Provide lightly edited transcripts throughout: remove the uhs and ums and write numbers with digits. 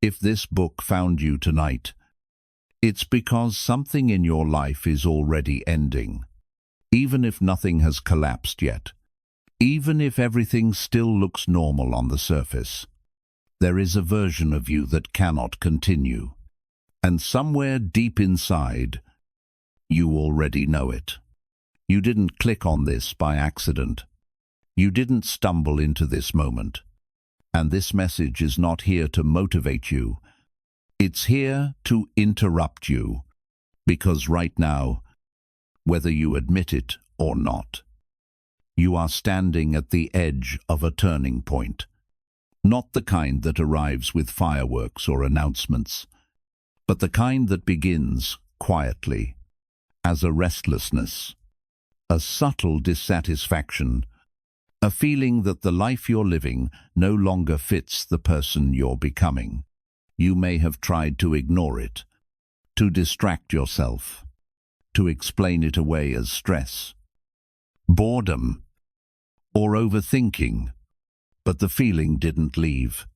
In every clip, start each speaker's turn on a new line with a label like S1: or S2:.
S1: If this book found you tonight, it's because something in your life is already ending. Even if nothing has collapsed yet, even if everything still looks normal on the surface, there is a version of you that cannot continue. And somewhere deep inside, you already know it. You didn't click on this by accident. You didn't stumble into this moment. And this message is not here to motivate you. It's here to interrupt you. Because right now, whether you admit it or not, you are standing at the edge of a turning point. Not the kind that arrives with fireworks or announcements, but the kind that begins quietly, as a restlessness, a subtle dissatisfaction, a feeling that the life you're living no longer fits the person you're becoming. You may have tried to ignore it, to distract yourself, to explain it away as stress, boredom, or overthinking, but the feeling didn't leave.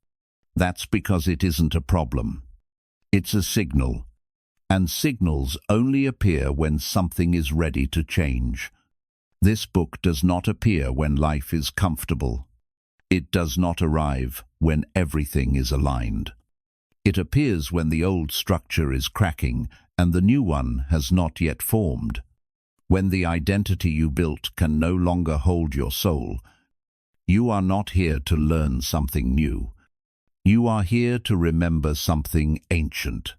S1: That's because it isn't a problem. It's a signal, and signals only appear when something is ready to change. This book does not appear when life is comfortable. It does not arrive when everything is aligned. It appears when the old structure is cracking and the new one has not yet formed. When the identity you built can no longer hold your soul. You are not here to learn something new. You are here to remember something ancient.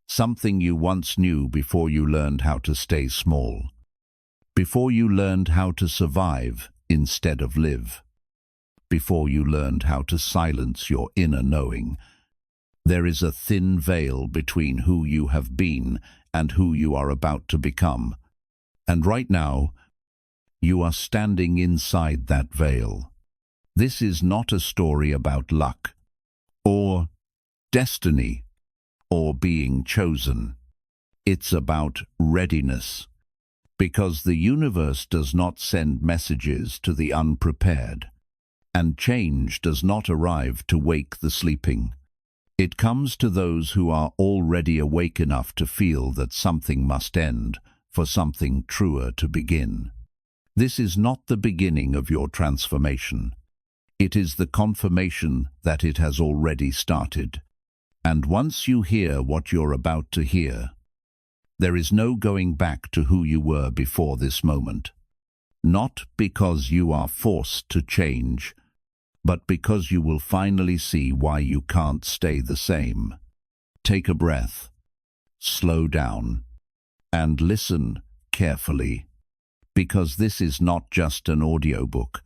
S1: Something you once knew before you learned how to stay small. Before you learned how to survive instead of live. Before you learned how to silence your inner knowing. There is a thin veil between who you have been and who you are about to become. And right now, you are standing inside that veil. This is not a story about luck, or destiny, or being chosen. It's about readiness. Because the universe does not send messages to the unprepared, and change does not arrive to wake the sleeping. It comes to those who are already awake enough to feel that something must end for something truer to begin. This is not the beginning of your transformation. It is the confirmation that it has already started. And once you hear what you're about to hear, there is no going back to who you were before this moment. Not because you are forced to change, but because you will finally see why you can't stay the same. Take a breath, slow down, and listen carefully, because this is not just an audiobook.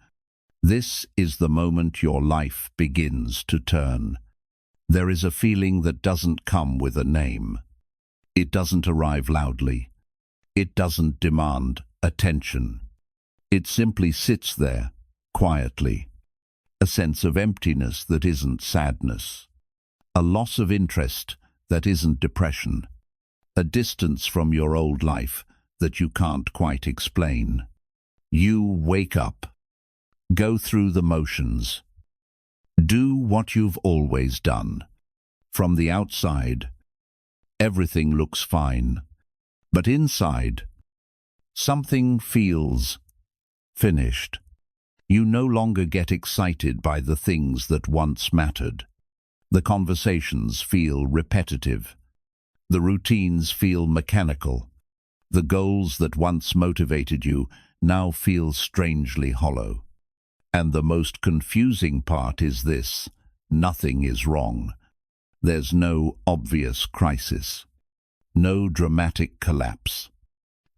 S1: This is the moment your life begins to turn. There is a feeling that doesn't come with a name. It doesn't arrive loudly. It doesn't demand attention. It simply sits there, quietly. A sense of emptiness that isn't sadness. A loss of interest that isn't depression. A distance from your old life that you can't quite explain. You wake up. Go through the motions. Do what you've always done. From the outside, everything looks fine, but inside, something feels finished. You no longer get excited by the things that once mattered. The conversations feel repetitive. The routines feel mechanical. The goals that once motivated you now feel strangely hollow. And the most confusing part is this: nothing is wrong. There's no obvious crisis, no dramatic collapse,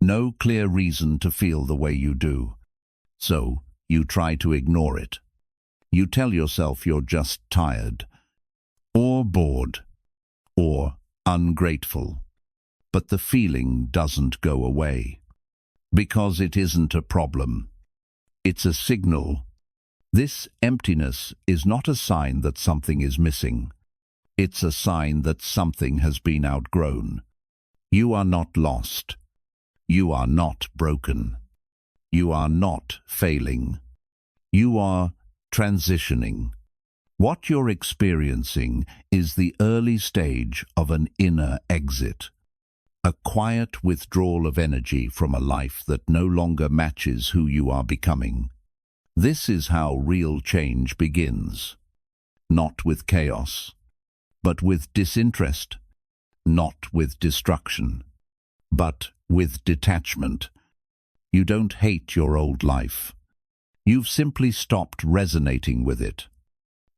S1: no clear reason to feel the way you do. So you try to ignore it. You tell yourself you're just tired, or bored, or ungrateful. But the feeling doesn't go away. Because it isn't a problem. It's a signal. This emptiness is not a sign that something is missing. It's a sign that something has been outgrown. You are not lost. You are not broken. You are not failing. You are transitioning. What you're experiencing is the early stage of an inner exit, a quiet withdrawal of energy from a life that no longer matches who you are becoming. This is how real change begins. Not with chaos, but with disinterest. Not with destruction, but with detachment. You don't hate your old life. You've simply stopped resonating with it.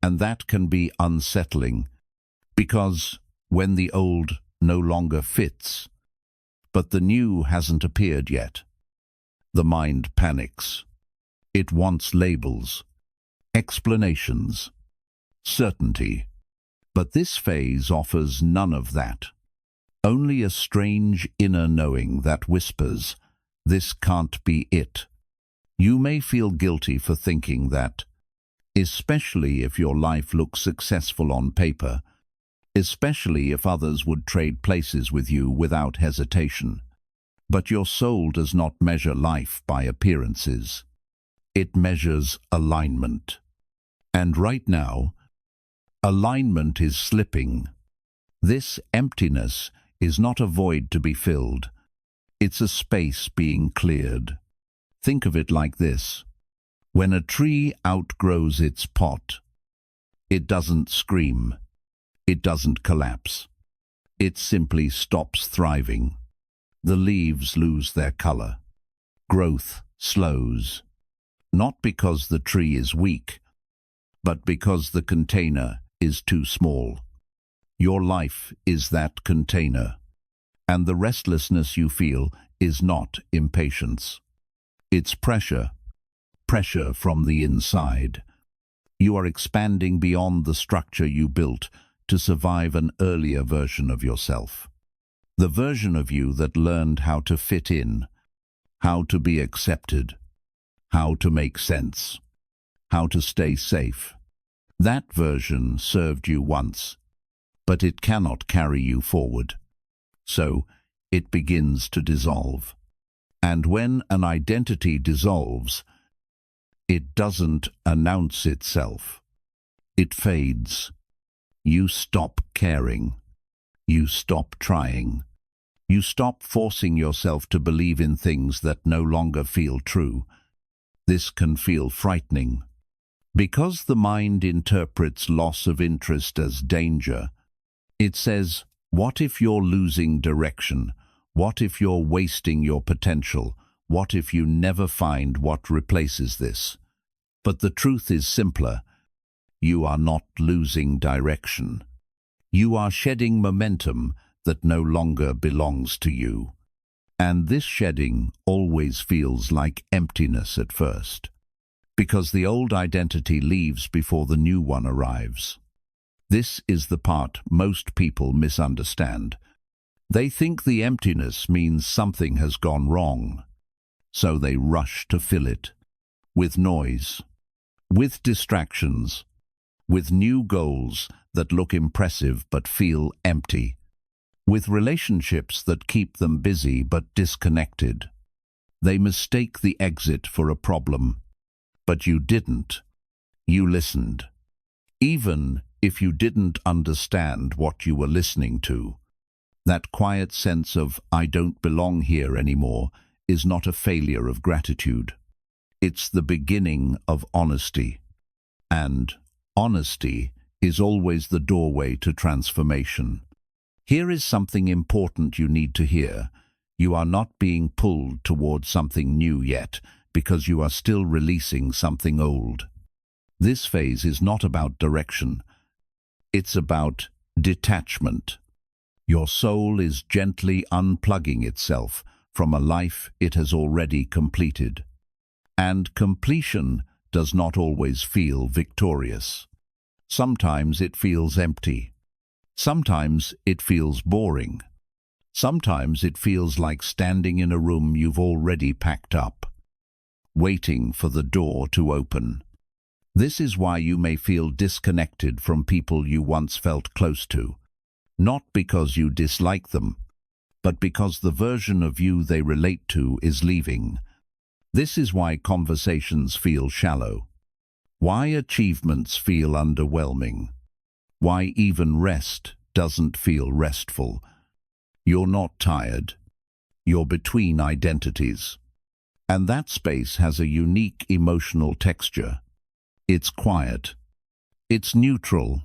S1: And that can be unsettling, because when the old no longer fits, but the new hasn't appeared yet, the mind panics. It wants labels, explanations, certainty. But this phase offers none of that. Only a strange inner knowing that whispers, "This can't be it." You may feel guilty for thinking that, especially if your life looks successful on paper, especially if others would trade places with you without hesitation. But your soul does not measure life by appearances. It measures alignment. And right now, alignment is slipping. This emptiness is not a void to be filled. It's a space being cleared. Think of it like this. When a tree outgrows its pot, it doesn't scream. It doesn't collapse. It simply stops thriving. The leaves lose their color. Growth slows. Not because the tree is weak, but because the container is too small. Your life is that container, and the restlessness you feel is not impatience. It's pressure, pressure from the inside. You are expanding beyond the structure you built to survive an earlier version of yourself. The version of you that learned how to fit in, how to be accepted, how to make sense, how to stay safe. That version served you once, but it cannot carry you forward. So it begins to dissolve. And when an identity dissolves, it doesn't announce itself. It fades. You stop caring. You stop trying. You stop forcing yourself to believe in things that no longer feel true. This can feel frightening. Because the mind interprets loss of interest as danger, it says, what if you're losing direction? What if you're wasting your potential? What if you never find what replaces this? But the truth is simpler. You are not losing direction. You are shedding momentum that no longer belongs to you. And this shedding always feels like emptiness at first, because the old identity leaves before the new one arrives. This is the part most people misunderstand. They think the emptiness means something has gone wrong, so they rush to fill it with noise, with distractions, with new goals that look impressive but feel empty, with relationships that keep them busy but disconnected. They mistake the exit for a problem, but you didn't. You listened. Even if you didn't understand what you were listening to, that quiet sense of "I don't belong here anymore" is not a failure of gratitude. It's the beginning of honesty. And honesty is always the doorway to transformation. Here is something important you need to hear. You are not being pulled towards something new yet, because you are still releasing something old. This phase is not about direction. It's about detachment. Your soul is gently unplugging itself from a life it has already completed. And completion does not always feel victorious. Sometimes it feels empty. Sometimes it feels boring. Sometimes it feels like standing in a room you've already packed up, waiting for the door to open. This is why you may feel disconnected from people you once felt close to, not because you dislike them, but because the version of you they relate to is leaving. This is why conversations feel shallow. Why achievements feel underwhelming. Why even rest doesn't feel restful. You're not tired. You're between identities. And that space has a unique emotional texture. It's quiet. It's neutral.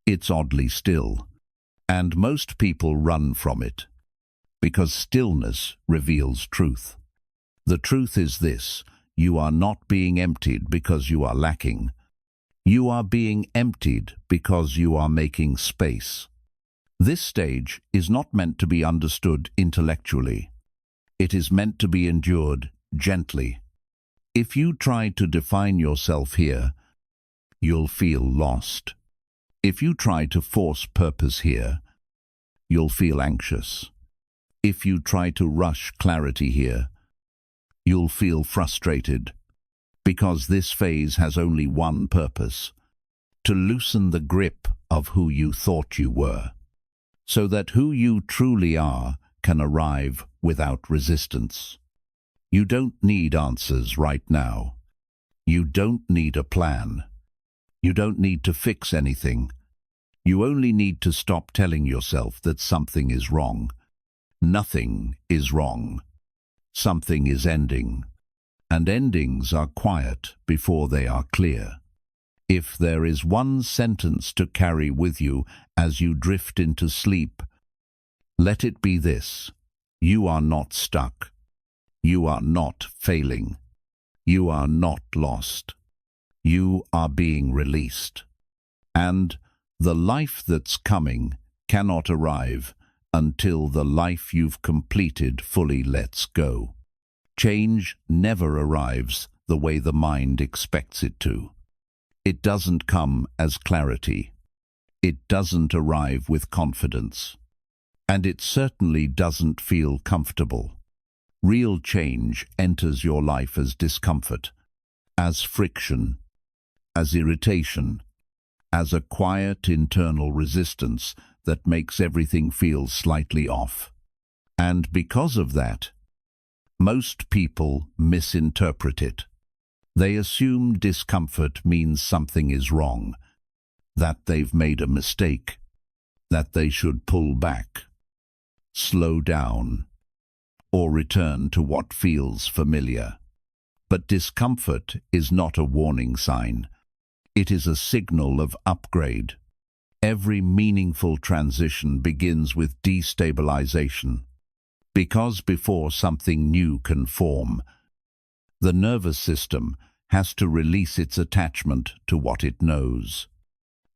S1: It's oddly still. And most people run from it, because stillness reveals truth. The truth is this: you are not being emptied because you are lacking. You are being emptied because you are making space. This stage is not meant to be understood intellectually. It is meant to be endured gently. If you try to define yourself here, you'll feel lost. If you try to force purpose here, you'll feel anxious. If you try to rush clarity here, you'll feel frustrated, because this phase has only one purpose: to loosen the grip of who you thought you were, so that who you truly are can arrive without resistance. You don't need answers right now. You don't need a plan. You don't need to fix anything. You only need to stop telling yourself that something is wrong. Nothing is wrong. Something is ending. And endings are quiet before they are clear. If there is one sentence to carry with you as you drift into sleep, let it be this: you are not stuck. You are not failing. You are not lost. You are being released. And the life that's coming cannot arrive until the life you've completed fully lets go. Change never arrives the way the mind expects it to. It doesn't come as clarity. It doesn't arrive with confidence. And it certainly doesn't feel comfortable. Real change enters your life as discomfort, as friction, as irritation, as a quiet internal resistance that makes everything feel slightly off. And because of that, most people misinterpret it. They assume discomfort means something is wrong, that they've made a mistake, that they should pull back, slow down, or return to what feels familiar. But discomfort is not a warning sign. It is a signal of upgrade. Every meaningful transition begins with destabilization, because before something new can form, the nervous system has to release its attachment to what it knows.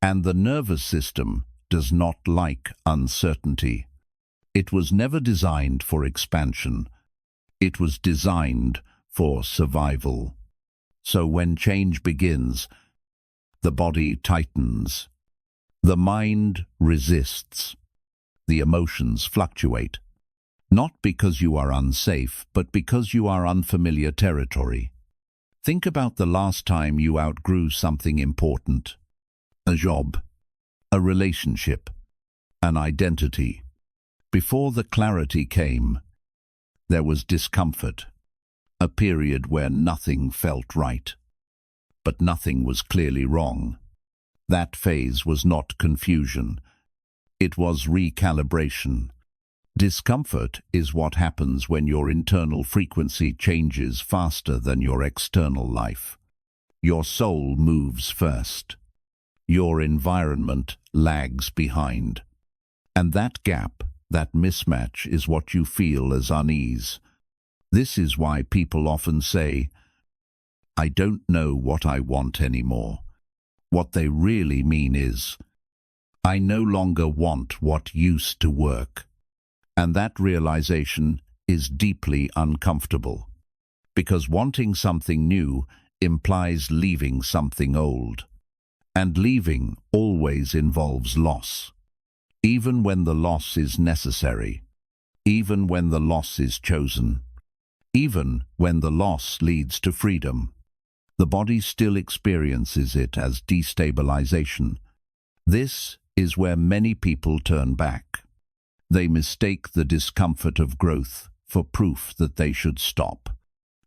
S1: And the nervous system does not like uncertainty. It was never designed for expansion. It was designed for survival. So when change begins, the body tightens. The mind resists. The emotions fluctuate. Not because you are unsafe, but because you are unfamiliar territory. Think about the last time you outgrew something important. A job, a relationship, an identity. Before the clarity came, there was discomfort, a period where nothing felt right. But nothing was clearly wrong. That phase was not confusion. It was recalibration. Discomfort is what happens when your internal frequency changes faster than your external life. Your soul moves first. Your environment lags behind. And that gap, that mismatch, is what you feel as unease. This is why people often say, "I don't know what I want anymore." What they really mean is, "I no longer want what used to work." And that realization is deeply uncomfortable, because wanting something new implies leaving something old. And leaving always involves loss. Even when the loss is necessary, even when the loss is chosen, even when the loss leads to freedom, the body still experiences it as destabilization. This is where many people turn back. They mistake the discomfort of growth for proof that they should stop.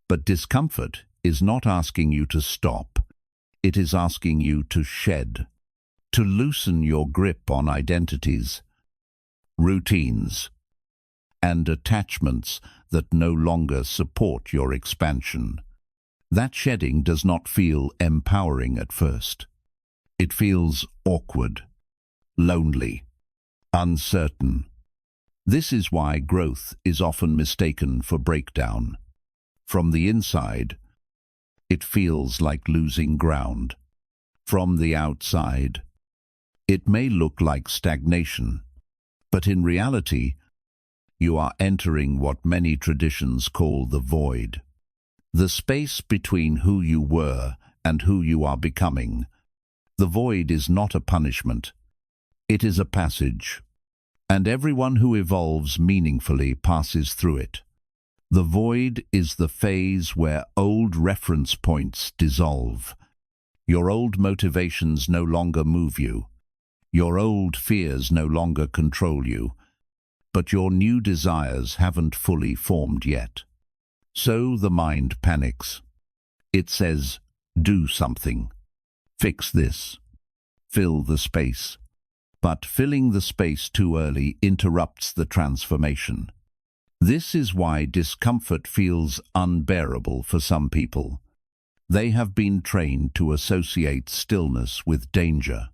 S1: But discomfort is not asking you to stop. It is asking you to shed, to loosen your grip on identities, routines, and attachments that no longer support your expansion. That shedding does not feel empowering at first. It feels awkward, lonely, uncertain. This is why growth is often mistaken for breakdown. From the inside, it feels like losing ground. From the outside, it may look like stagnation, but in reality, you are entering what many traditions call the void. The space between who you were and who you are becoming. The void is not a punishment. It is a passage, and everyone who evolves meaningfully passes through it. The void is the phase where old reference points dissolve. Your old motivations no longer move you. Your old fears no longer control you. But your new desires haven't fully formed yet. So the mind panics. It says, do something. Fix this. Fill the space. But filling the space too early interrupts the transformation. This is why discomfort feels unbearable for some people. They have been trained to associate stillness with danger,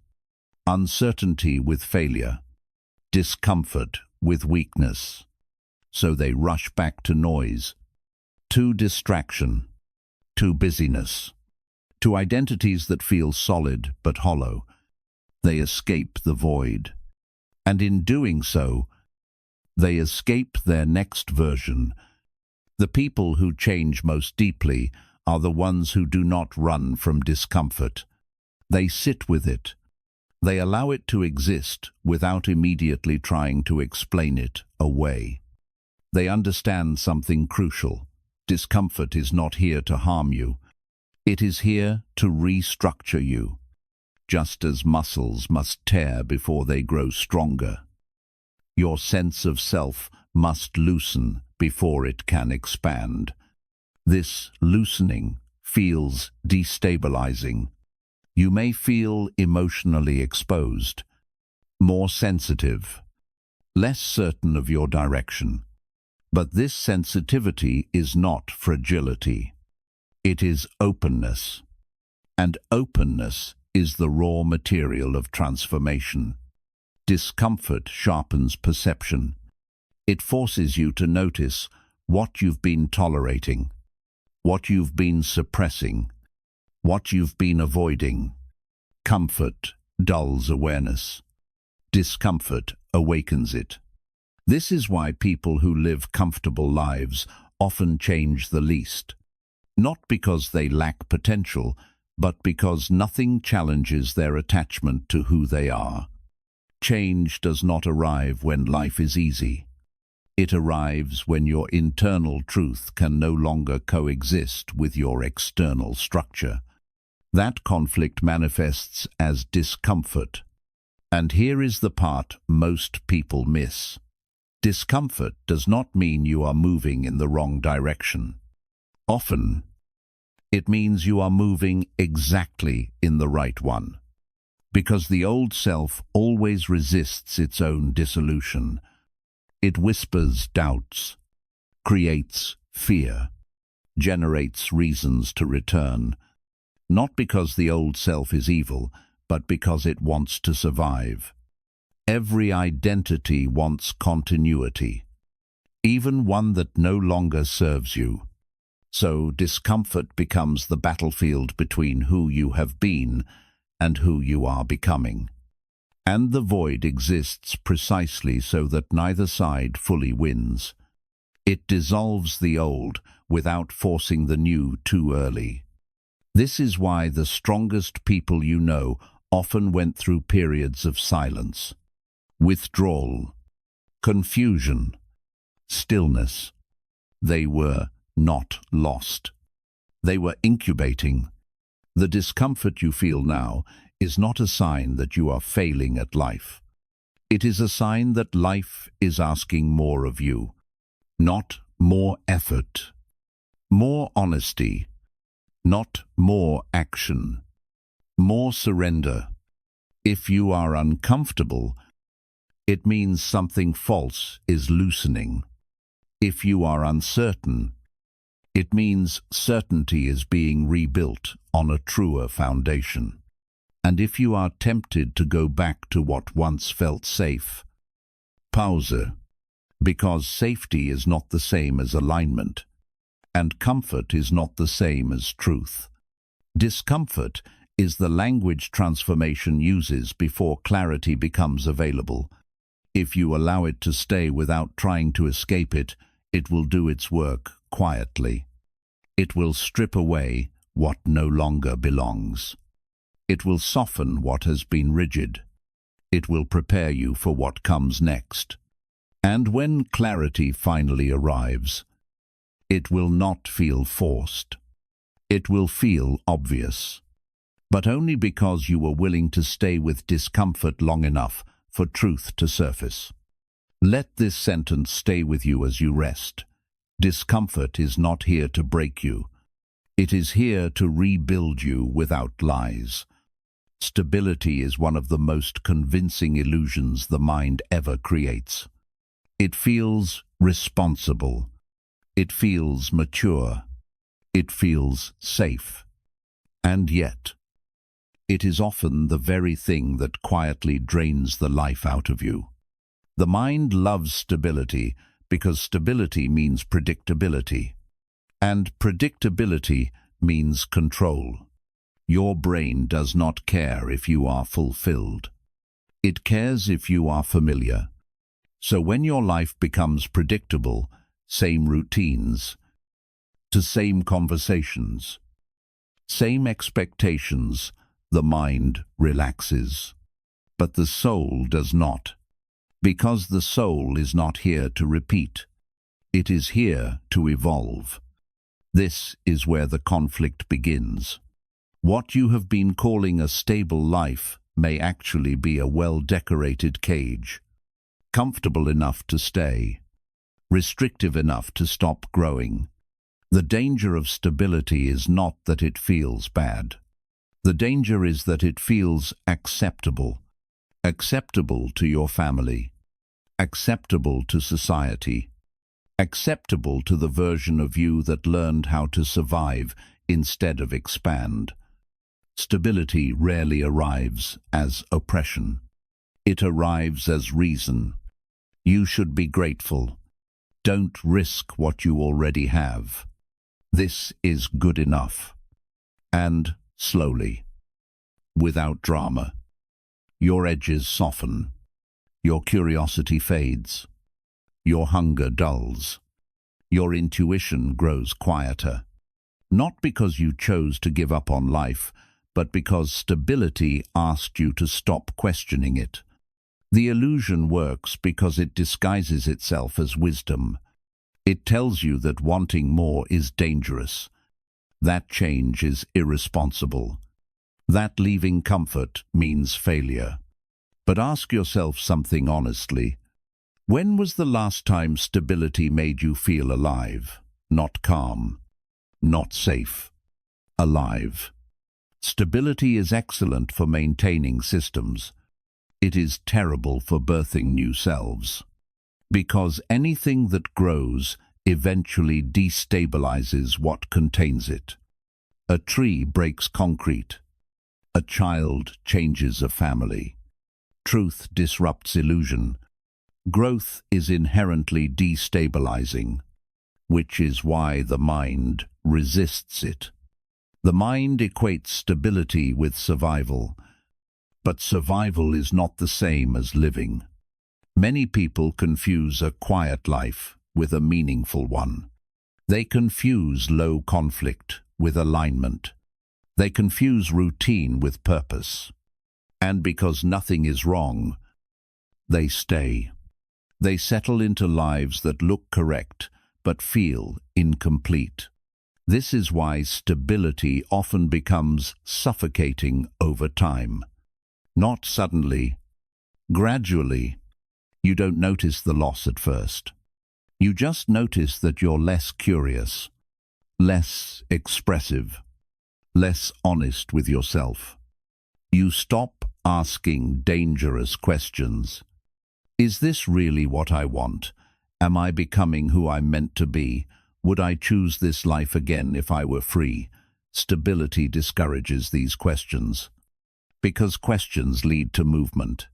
S1: uncertainty with failure, discomfort with weakness. So they rush back to noise, to distraction, to busyness, to identities that feel solid but hollow. They escape the void, and in doing so, they escape their next version. The people who change most deeply are the ones who do not run from discomfort. They sit with it. They allow it to exist without immediately trying to explain it away. They understand something crucial. Discomfort is not here to harm you. It is here to restructure you, just as muscles must tear before they grow stronger. Your sense of self must loosen before it can expand. This loosening feels destabilizing. You may feel emotionally exposed, more sensitive, less certain of your direction. But this sensitivity is not fragility. It is openness. And openness is the raw material of transformation. Discomfort sharpens perception. It forces you to notice what you've been tolerating, what you've been suppressing, what you've been avoiding. Comfort dulls awareness. Discomfort awakens it. This is why people who live comfortable lives often change the least. Not because they lack potential, but because nothing challenges their attachment to who they are. Change does not arrive when life is easy. It arrives when your internal truth can no longer coexist with your external structure. That conflict manifests as discomfort. And here is the part most people miss. Discomfort does not mean you are moving in the wrong direction. Often, it means you are moving exactly in the right one. Because the old self always resists its own dissolution. It whispers doubts, creates fear, generates reasons to return. Not because the old self is evil, but because it wants to survive. Every identity wants continuity, even one that no longer serves you. So discomfort becomes the battlefield between who you have been and who you are becoming. And the void exists precisely so that neither side fully wins. It dissolves the old without forcing the new too early. This is why the strongest people you know often went through periods of silence, withdrawal, confusion, stillness. They were not lost. They were incubating. The discomfort you feel now is not a sign that you are failing at life. It is a sign that life is asking more of you. Not more effort, more honesty, not more action, more surrender. If you are uncomfortable, it means something false is loosening. If you are uncertain, it means certainty is being rebuilt on a truer foundation. And if you are tempted to go back to what once felt safe, pause, because safety is not the same as alignment, and comfort is not the same as truth. Discomfort is the language transformation uses before clarity becomes available. If you allow it to stay without trying to escape it, it will do its work quietly. It will strip away what no longer belongs. It will soften what has been rigid. It will prepare you for what comes next. And when clarity finally arrives, it will not feel forced. It will feel obvious, but only because you were willing to stay with discomfort long enough for truth to surface. Let this sentence stay with you as you rest. Discomfort is not here to break you. It is here to rebuild you without lies. Stability is one of the most convincing illusions the mind ever creates. It feels responsible. It feels mature. It feels safe. And yet, it is often the very thing that quietly drains the life out of you. The mind loves stability because stability means predictability. And predictability means control. Your brain does not care if you are fulfilled. It cares if you are familiar. So when your life becomes predictable, same routines, to same conversations, same expectations, the mind relaxes. But the soul does not, because the soul is not here to repeat. It is here to evolve. This is where the conflict begins. What you have been calling a stable life may actually be a well-decorated cage, comfortable enough to stay, restrictive enough to stop growing. The danger of stability is not that it feels bad. The danger is that it feels acceptable. Acceptable to your family, acceptable to society, acceptable to the version of you that learned how to survive instead of expand. Stability rarely arrives as oppression. It arrives as reason. You should be grateful. Don't risk what you already have. This is good enough. And slowly, without drama, your edges soften. Your curiosity fades. Your hunger dulls. Your intuition grows quieter. Not because you chose to give up on life, but because stability asked you to stop questioning it. The illusion works because it disguises itself as wisdom. It tells you that wanting more is dangerous. That change is irresponsible. That leaving comfort means failure. But ask yourself something honestly. When was the last time stability made you feel alive? Not calm, not safe, alive. Stability is excellent for maintaining systems. It is terrible for birthing new selves. Because anything that grows eventually destabilizes what contains it. A tree breaks concrete. A child changes a family. Truth disrupts illusion. Growth is inherently destabilizing, which is why the mind resists it. The mind equates stability with survival, but survival is not the same as living. Many people confuse a quiet life with a meaningful one. They confuse low conflict with alignment. They confuse routine with purpose. And because nothing is wrong, they stay. They settle into lives that look correct but feel incomplete. This is why stability often becomes suffocating over time. Not suddenly, gradually. You don't notice the loss at first. You just notice that you're less curious, less expressive, less honest with yourself. You stop asking dangerous questions. Is this really what I want? Am I becoming who I'm meant to be? Would I choose this life again if I were free? Stability discourages these questions, because questions lead to movement,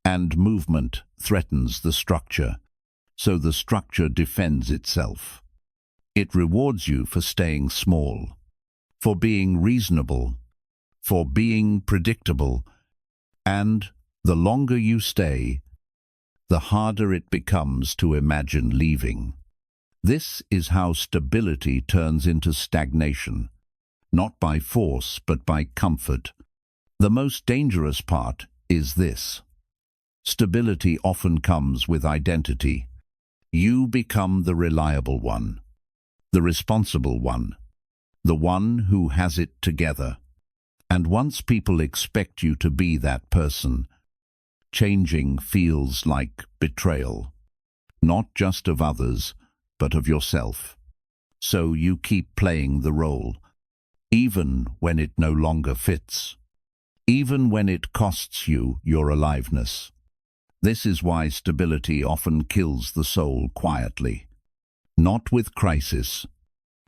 S1: and movement threatens the structure, so the structure defends itself. It rewards you for staying small, for being reasonable, for being predictable, and the longer you stay, the harder it becomes to imagine leaving. This is how stability turns into stagnation, not by force but by comfort. The most dangerous part is this. Stability often comes with identity. You become the reliable one, the responsible one, the one who has it together. And once people expect you to be that person, changing feels like betrayal, not just of others, but of yourself. So you keep playing the role, even when it no longer fits, even when it costs you your aliveness. This is why stability often kills the soul quietly, not with crisis,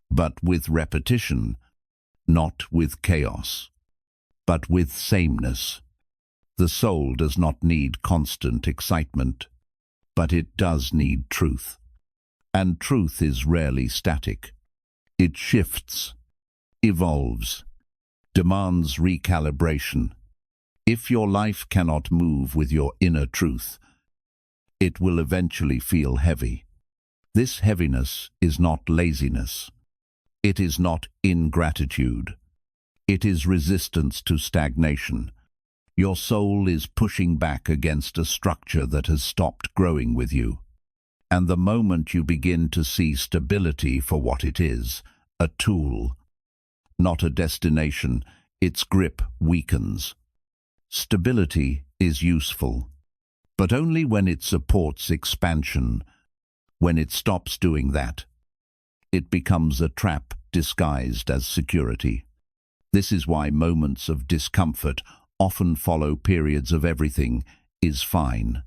S1: but with repetition, not with chaos, but with sameness. The soul does not need constant excitement, but it does need truth. And truth is rarely static. It shifts, evolves, demands recalibration. If your life cannot move with your inner truth, it will eventually feel heavy. This heaviness is not laziness. It is not ingratitude. It is resistance to stagnation. Your soul is pushing back against a structure that has stopped growing with you. And the moment you begin to see stability for what it is, a tool, not a destination, its grip weakens. Stability is useful, but only when it supports expansion. When it stops doing that, it becomes a trap disguised as security. This is why moments of discomfort often follow periods of everything is fine,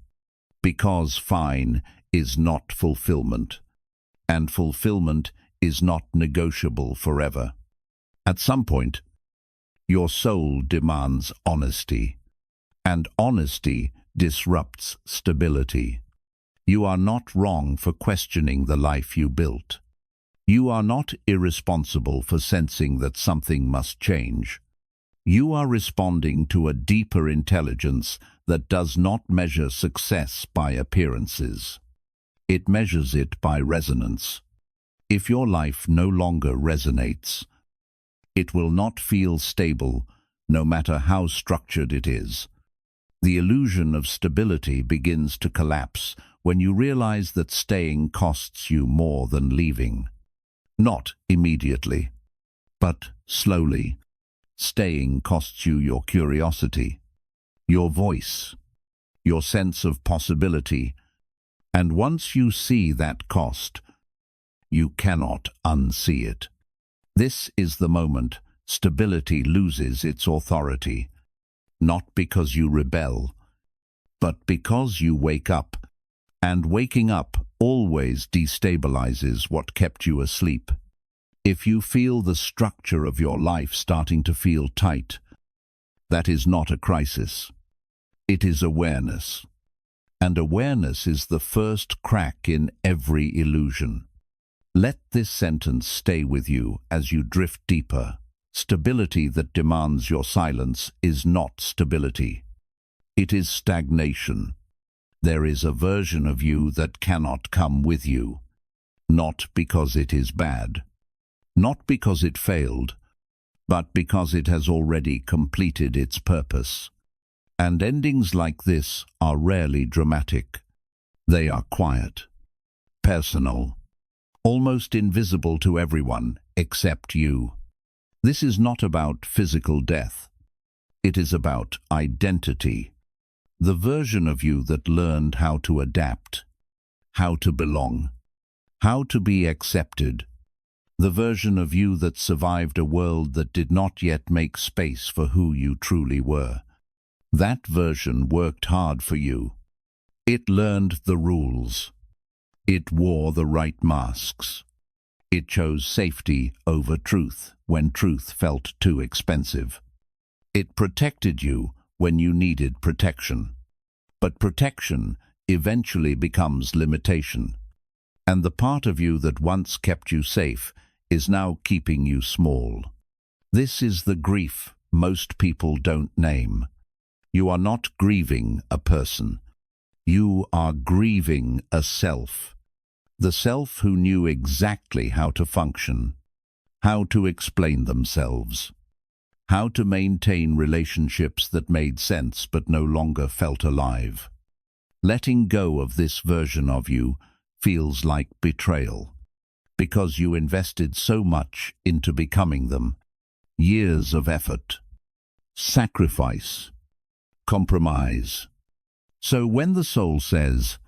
S1: because fine is not fulfillment, and fulfillment is not negotiable forever. At some point, your soul demands honesty, and honesty disrupts stability. You are not wrong for questioning the life you built. You are not irresponsible for sensing that something must change. You are responding to a deeper intelligence that does not measure success by appearances. It measures it by resonance. If your life no longer resonates, it will not feel stable, no matter how structured it is. The illusion of stability begins to collapse when you realize that staying costs you more than leaving. Not immediately, but slowly. Staying costs you your curiosity, your voice, your sense of possibility, and once you see that cost, you cannot unsee it. This is the moment stability loses its authority, not because you rebel, but because you wake up, and waking up always destabilizes what kept you asleep. If you feel the structure of your life starting to feel tight, that is not a crisis. It is awareness. And awareness is the first crack in every illusion. Let this sentence stay with you as you drift deeper. Stability that demands your silence is not stability. It is stagnation. There is a version of you that cannot come with you, not because it is bad, not because it failed, but because it has already completed its purpose. And endings like this are rarely dramatic. They are quiet, personal, almost invisible to everyone except you. This is not about physical death. It is about identity. The version of you that learned how to adapt, how to belong, how to be accepted. the version of you that survived a world that did not yet make space for who you truly were. That version worked hard for you. It learned the rules. It wore the right masks. It chose safety over truth when truth felt too expensive. It protected you when you needed protection. But protection eventually becomes limitation. And the part of you that once kept you safe is now keeping you small. This is the grief most people don't name. You are not grieving a person. You are grieving a self. The self who knew exactly how to function, how to explain themselves, how to maintain relationships that made sense but no longer felt alive. Letting go of this version of you feels like betrayal, because you invested so much into becoming them. Years of effort, sacrifice, compromise. So when the soul says,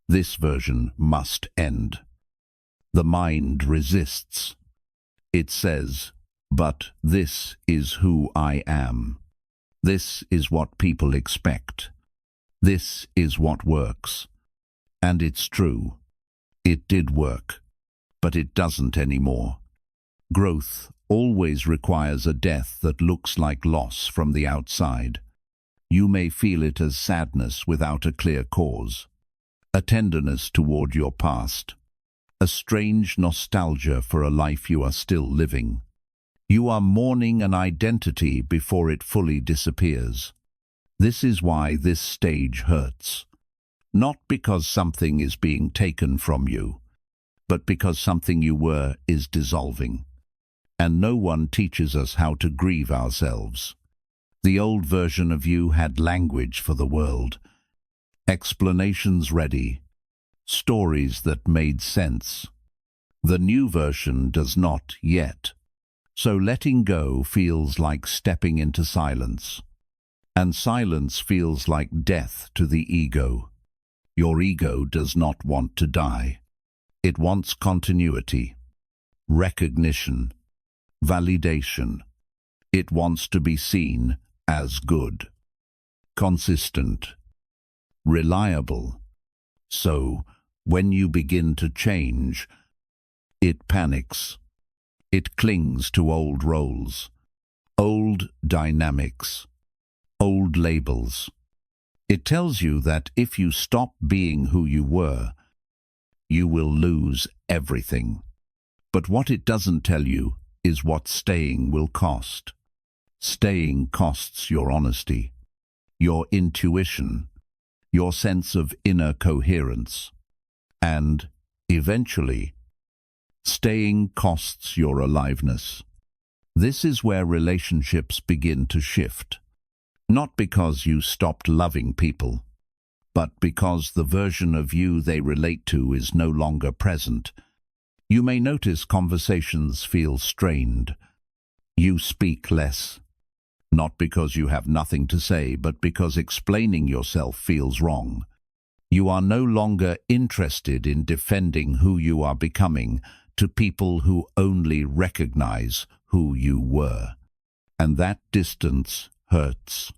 S1: "This version must end," the mind resists. It says, "But this is who I am. This is what people expect. This is what works." And it's true. It did work, but it doesn't anymore. Growth always requires a death that looks like loss from the outside. You may feel it as sadness without a clear cause, a tenderness toward your past, a strange nostalgia for a life you are still living. You are mourning an identity before it fully disappears. This is why this stage hurts. Not because something is being taken from you, but because something you were is dissolving. And no one teaches us how to grieve ourselves. The old version of you had language for the world, explanations ready, stories that made sense. The new version does not yet. So letting go feels like stepping into silence. And silence feels like death to the ego. Your ego does not want to die. It wants continuity, recognition, validation. It wants to be seen as good, consistent, reliable. So, when you begin to change, it panics. It clings to old roles, old dynamics, old labels. It tells you that if you stop being who you were, you will lose everything. But what it doesn't tell you is what staying will cost. Staying costs your honesty, your intuition, your sense of inner coherence. And, eventually, staying costs your aliveness. This is where relationships begin to shift. Not because you stopped loving people, but because the version of you they relate to is no longer present. You may notice conversations feel strained. You speak less, not because you have nothing to say, but because explaining yourself feels wrong. You are no longer interested in defending who you are becoming to people who only recognize who you were. And that distance hurts.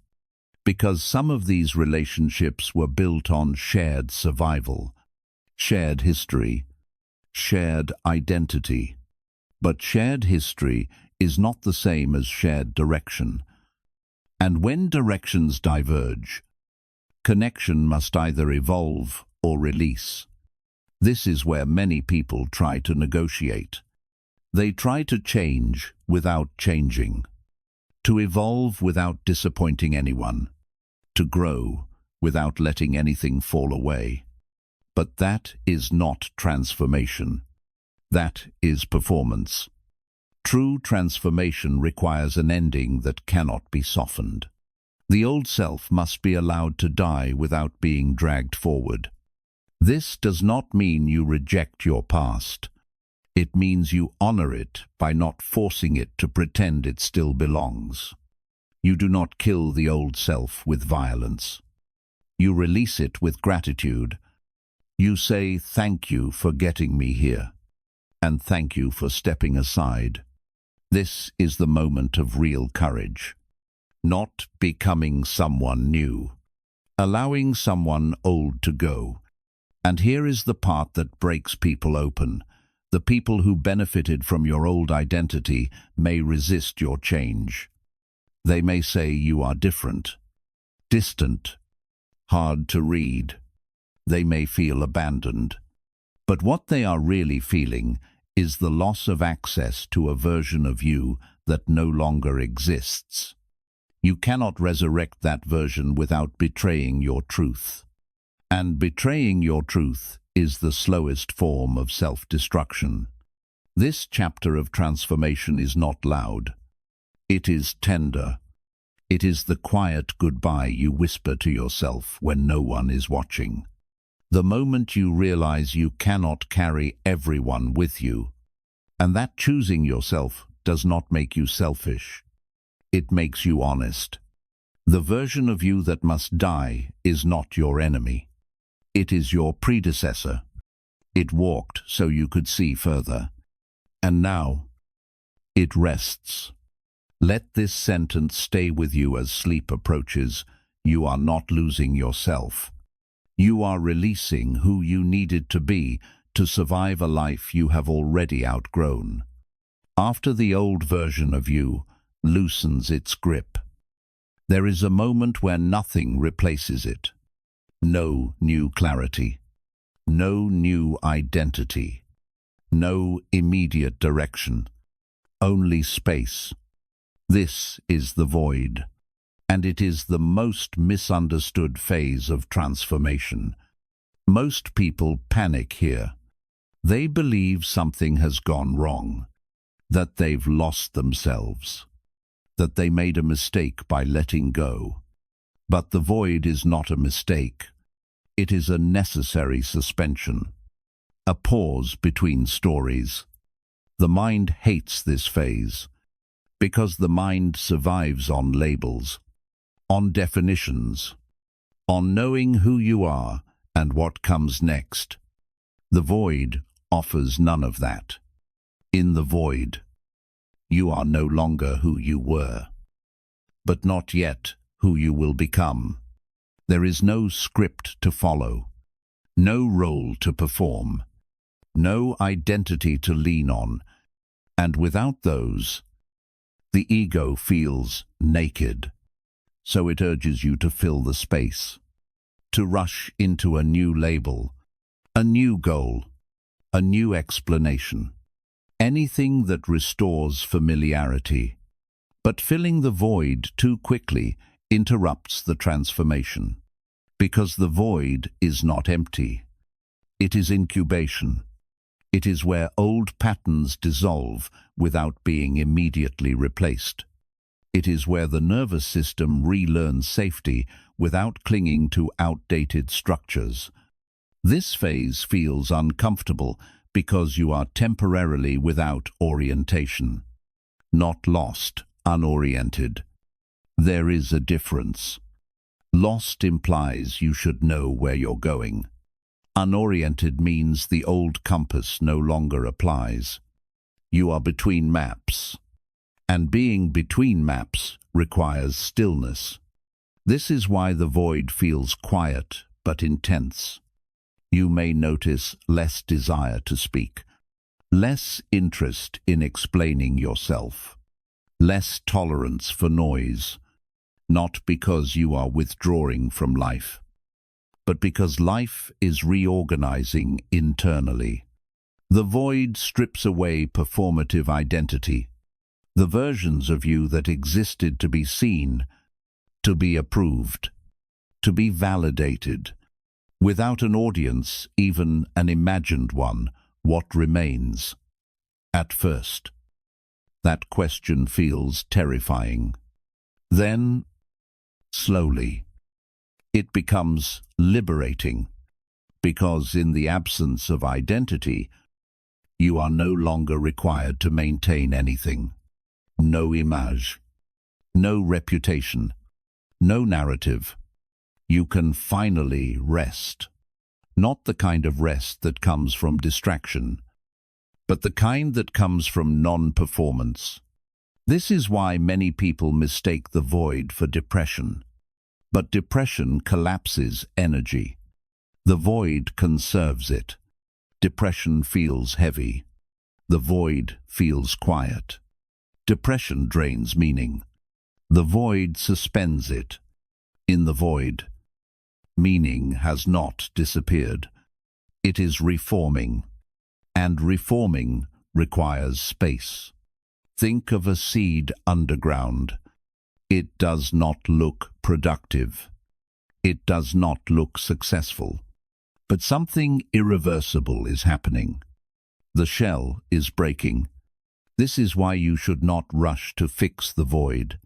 S1: Because some of these relationships were built on shared survival, shared history, shared identity. But shared history is not the same as shared direction. And when directions diverge, connection must either evolve or release. This is where many people try to negotiate. They try to change without changing, to evolve without disappointing anyone, to grow without letting anything fall away. But that is not transformation. That is performance. True transformation requires an ending that cannot be softened. The old self must be allowed to die without being dragged forward. This does not mean you reject your past. It means you honor it by not forcing it to pretend it still belongs. You do not kill the old self with violence. You release it with gratitude. You say, "Thank you for getting me here." and thank you for stepping aside. This is the moment of real courage. Not becoming someone new. Allowing someone old to go. And here is the part that breaks people open. The people who benefited from your old identity may resist your change. They may say you are different, distant, hard to read. They may feel abandoned. But what they are really feeling is the loss of access to a version of you that no longer exists. You cannot resurrect that version without betraying your truth. And betraying your truth is the slowest form of self-destruction. This chapter of transformation is not loud. It is tender. It is the quiet goodbye you whisper to yourself when no one is watching. The moment you realize you cannot carry everyone with you, and that choosing yourself does not make you selfish. It makes you honest. The version of you that must die is not your enemy. It is your predecessor. It walked so you could see further. And now, it rests. Let this sentence stay with you as sleep approaches. You are not losing yourself. You are releasing who you needed to be to survive a life you have already outgrown. After the old version of you loosens its grip, there is a moment where nothing replaces it. No new clarity, no new identity, no immediate direction, only space. This is the void, and it is the most misunderstood phase of transformation. Most people panic here. They believe something has gone wrong, that they've lost themselves, that they made a mistake by letting go. But the void is not a mistake. It is a necessary suspension, a pause between stories. The mind hates this phase, because the mind survives on labels, on definitions, on knowing who you are and what comes next. The void offers none of that. In the void, you are no longer who you were, but not yet who you will become. There is no script to follow, no role to perform, no identity to lean on, and without those, the ego feels naked. So it urges you to fill the space, to rush into a new label, a new goal, a new explanation, anything that restores familiarity. But filling the void too quickly interrupts the transformation, because the void is not empty. It is incubation. It is where old patterns dissolve without being immediately replaced. It is where the nervous system relearns safety without clinging to outdated structures. This phase feels uncomfortable because you are temporarily without orientation. Not lost, unoriented. There is a difference. Lost implies you should know where you're going. Unoriented means the old compass no longer applies. You are between maps. And being between maps requires stillness. This is why the void feels quiet but intense. You may notice less desire to speak, less interest in explaining yourself, less tolerance for noise, not because you are withdrawing from life, but because life is reorganizing internally. The void strips away performative identity, the versions of you that existed to be seen, to be approved, to be validated. Without an audience, even an imagined one, what remains? At first, that question feels terrifying. Then, slowly, it becomes liberating, because in the absence of identity, you are no longer required to maintain anything. No image, no reputation, no narrative. You can finally rest. Not the kind of rest that comes from distraction, but the kind that comes from non-performance. This is why many people mistake the void for depression. But depression collapses energy. The void conserves it. Depression feels heavy. The void feels quiet. Depression drains meaning. The void suspends it. In the void, meaning has not disappeared. It is reforming, and reforming requires space. Think of a seed underground. It does not look productive. It does not look successful. But something irreversible is happening. The shell is breaking. This is why you should not rush to fix the void.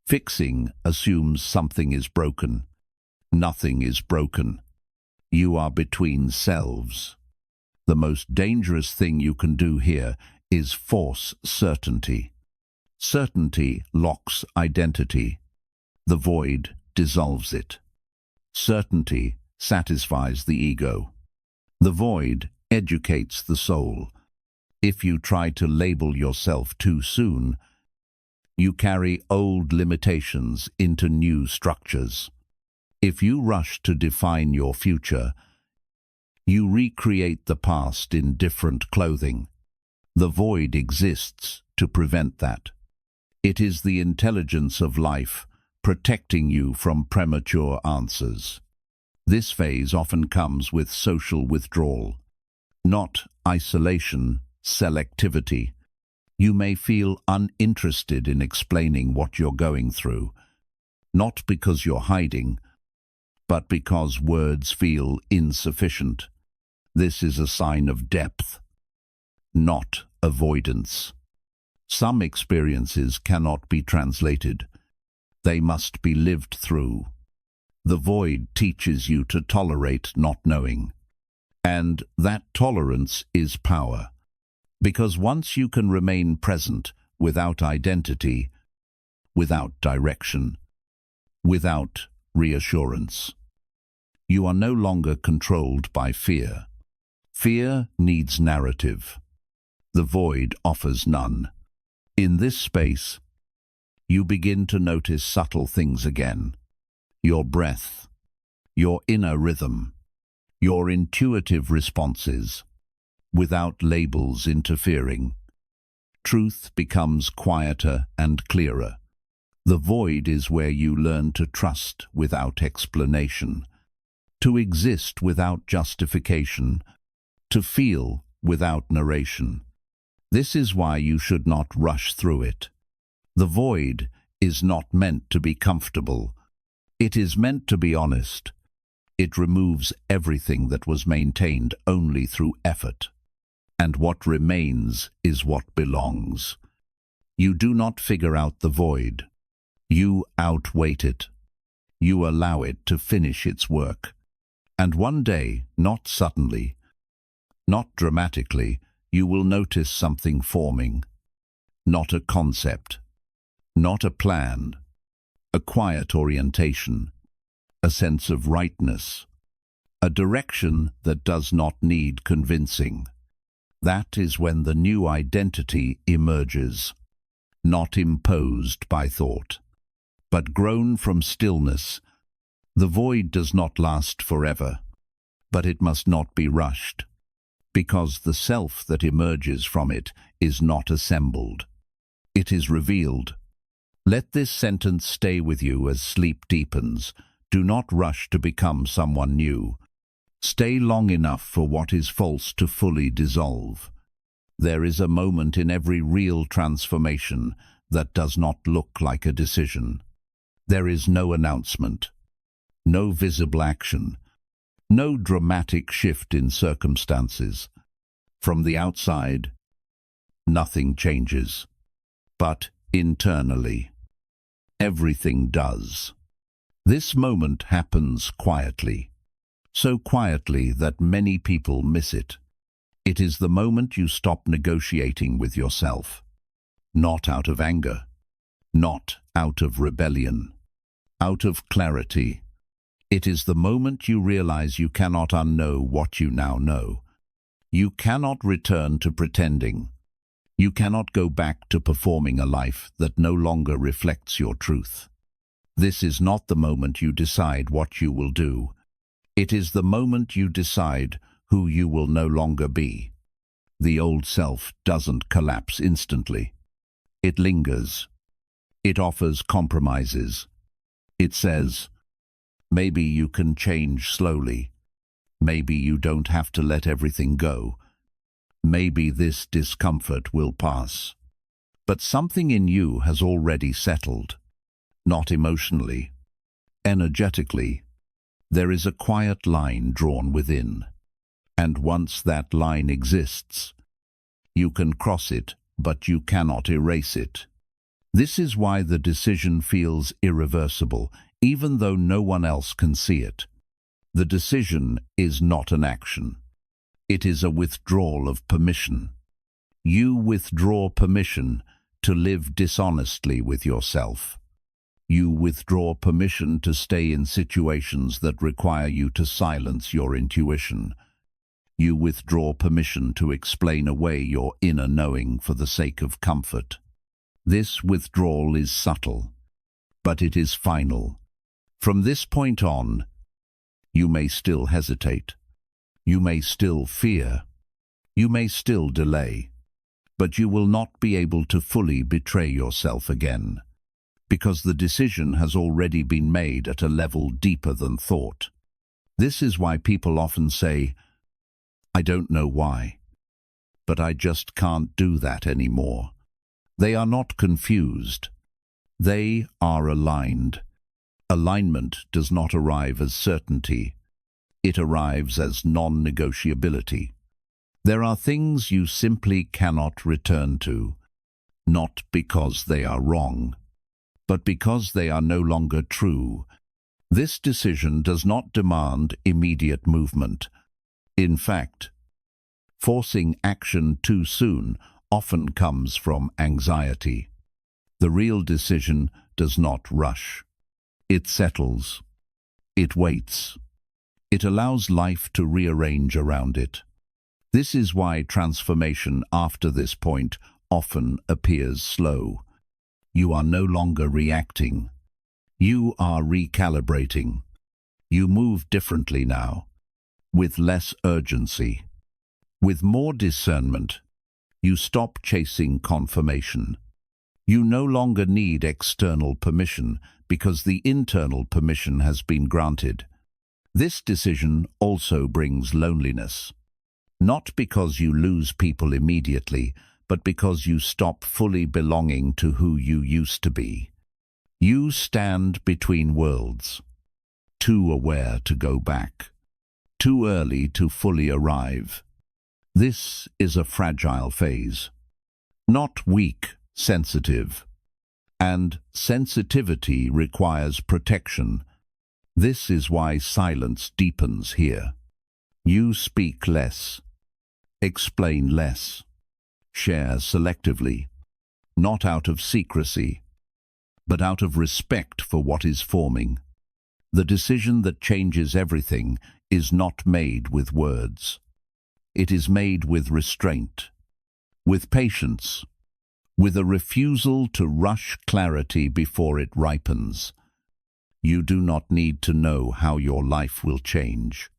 S1: Fixing assumes something is broken. Nothing is broken. You are between selves. The most dangerous thing you can do here is force certainty. Certainty locks identity. The void dissolves it. Certainty satisfies the ego. The void educates the soul. If you try to label yourself too soon, you carry old limitations into new structures. If you rush to define your future, you recreate the past in different clothing. The void exists to prevent that. It is the intelligence of life protecting you from premature answers. This phase often comes with social withdrawal, not isolation, selectivity. You may feel uninterested in explaining what you're going through, not because you're hiding, but because words feel insufficient. This is a sign of depth, not avoidance. Some experiences cannot be translated. They must be lived through. The void teaches you to tolerate not knowing. And that tolerance is power. Because once you can remain present without identity, without direction, without reassurance, you are no longer controlled by fear. Fear needs narrative. The void offers none. In this space, you begin to notice subtle things again. Your breath, your inner rhythm, your intuitive responses, without labels interfering. Truth becomes quieter and clearer. The void is where you learn to trust without explanation, to exist without justification, to feel without narration. This is why you should not rush through it. The void is not meant to be comfortable. It is meant to be honest. It removes everything that was maintained only through effort. And what remains is what belongs. You do not figure out the void. You outwait it. You allow it to finish its work. And one day, not suddenly, not dramatically, you will notice something forming. Not a concept, not a plan, a quiet orientation, a sense of rightness, a direction that does not need convincing. That is when the new identity emerges, not imposed by thought, but grown from stillness. The void does not last forever, but it must not be rushed, because the self that emerges from it is not assembled. It is revealed. Let this sentence stay with you as sleep deepens. Do not rush to become someone new. Stay long enough for what is false to fully dissolve. There is a moment in every real transformation that does not look like a decision. There is no announcement, no visible action, no dramatic shift in circumstances. From the outside, nothing changes. But internally, everything does. This moment happens quietly, so quietly that many people miss it. It is the moment you stop negotiating with yourself, not out of anger, not out of rebellion, out of clarity. It is the moment you realize you cannot unknow what you now know. You cannot return to pretending. You cannot go back to performing a life that no longer reflects your truth. This is not the moment you decide what you will do. It is the moment you decide who you will no longer be. The old self doesn't collapse instantly. It lingers. It offers compromises. It says, maybe you can change slowly. Maybe you don't have to let everything go. Maybe this discomfort will pass. But something in you has already settled. Not emotionally. Energetically. There is a quiet line drawn within. And once that line exists, you can cross it, but you cannot erase it. This is why the decision feels irreversible, even though no one else can see it. The decision is not an action. It is a withdrawal of permission. You withdraw permission to live dishonestly with yourself. You withdraw permission to stay in situations that require you to silence your intuition. You withdraw permission to explain away your inner knowing for the sake of comfort. This withdrawal is subtle, but it is final. From this point on, you may still hesitate. You may still fear. You may still delay. But you will not be able to fully betray yourself again, because the decision has already been made at a level deeper than thought. This is why people often say, I don't know why, but I just can't do that anymore. They are not confused. They are aligned. Alignment does not arrive as certainty. It arrives as non-negotiability. There are things you simply cannot return to, not because they are wrong, but because they are no longer true. This decision does not demand immediate movement. In fact, forcing action too soon often comes from anxiety. The real decision does not rush. It settles. It waits. It allows life to rearrange around it. This is why transformation after this point often appears slow. You are no longer reacting. You are recalibrating. You move differently now, with less urgency, with more discernment. You stop chasing confirmation. You no longer need external permission because the internal permission has been granted. This decision also brings loneliness. Not because you lose people immediately, but because you stop fully belonging to who you used to be. You stand between worlds, too aware to go back, too early to fully arrive. This is a fragile phase. Not weak, sensitive. And sensitivity requires protection. This is why silence deepens here. You speak less, explain less, share selectively, not out of secrecy, but out of respect for what is forming. The decision that changes everything is not made with words. It is made with restraint, with patience, with a refusal to rush clarity before it ripens. You do not need to know how your life will change.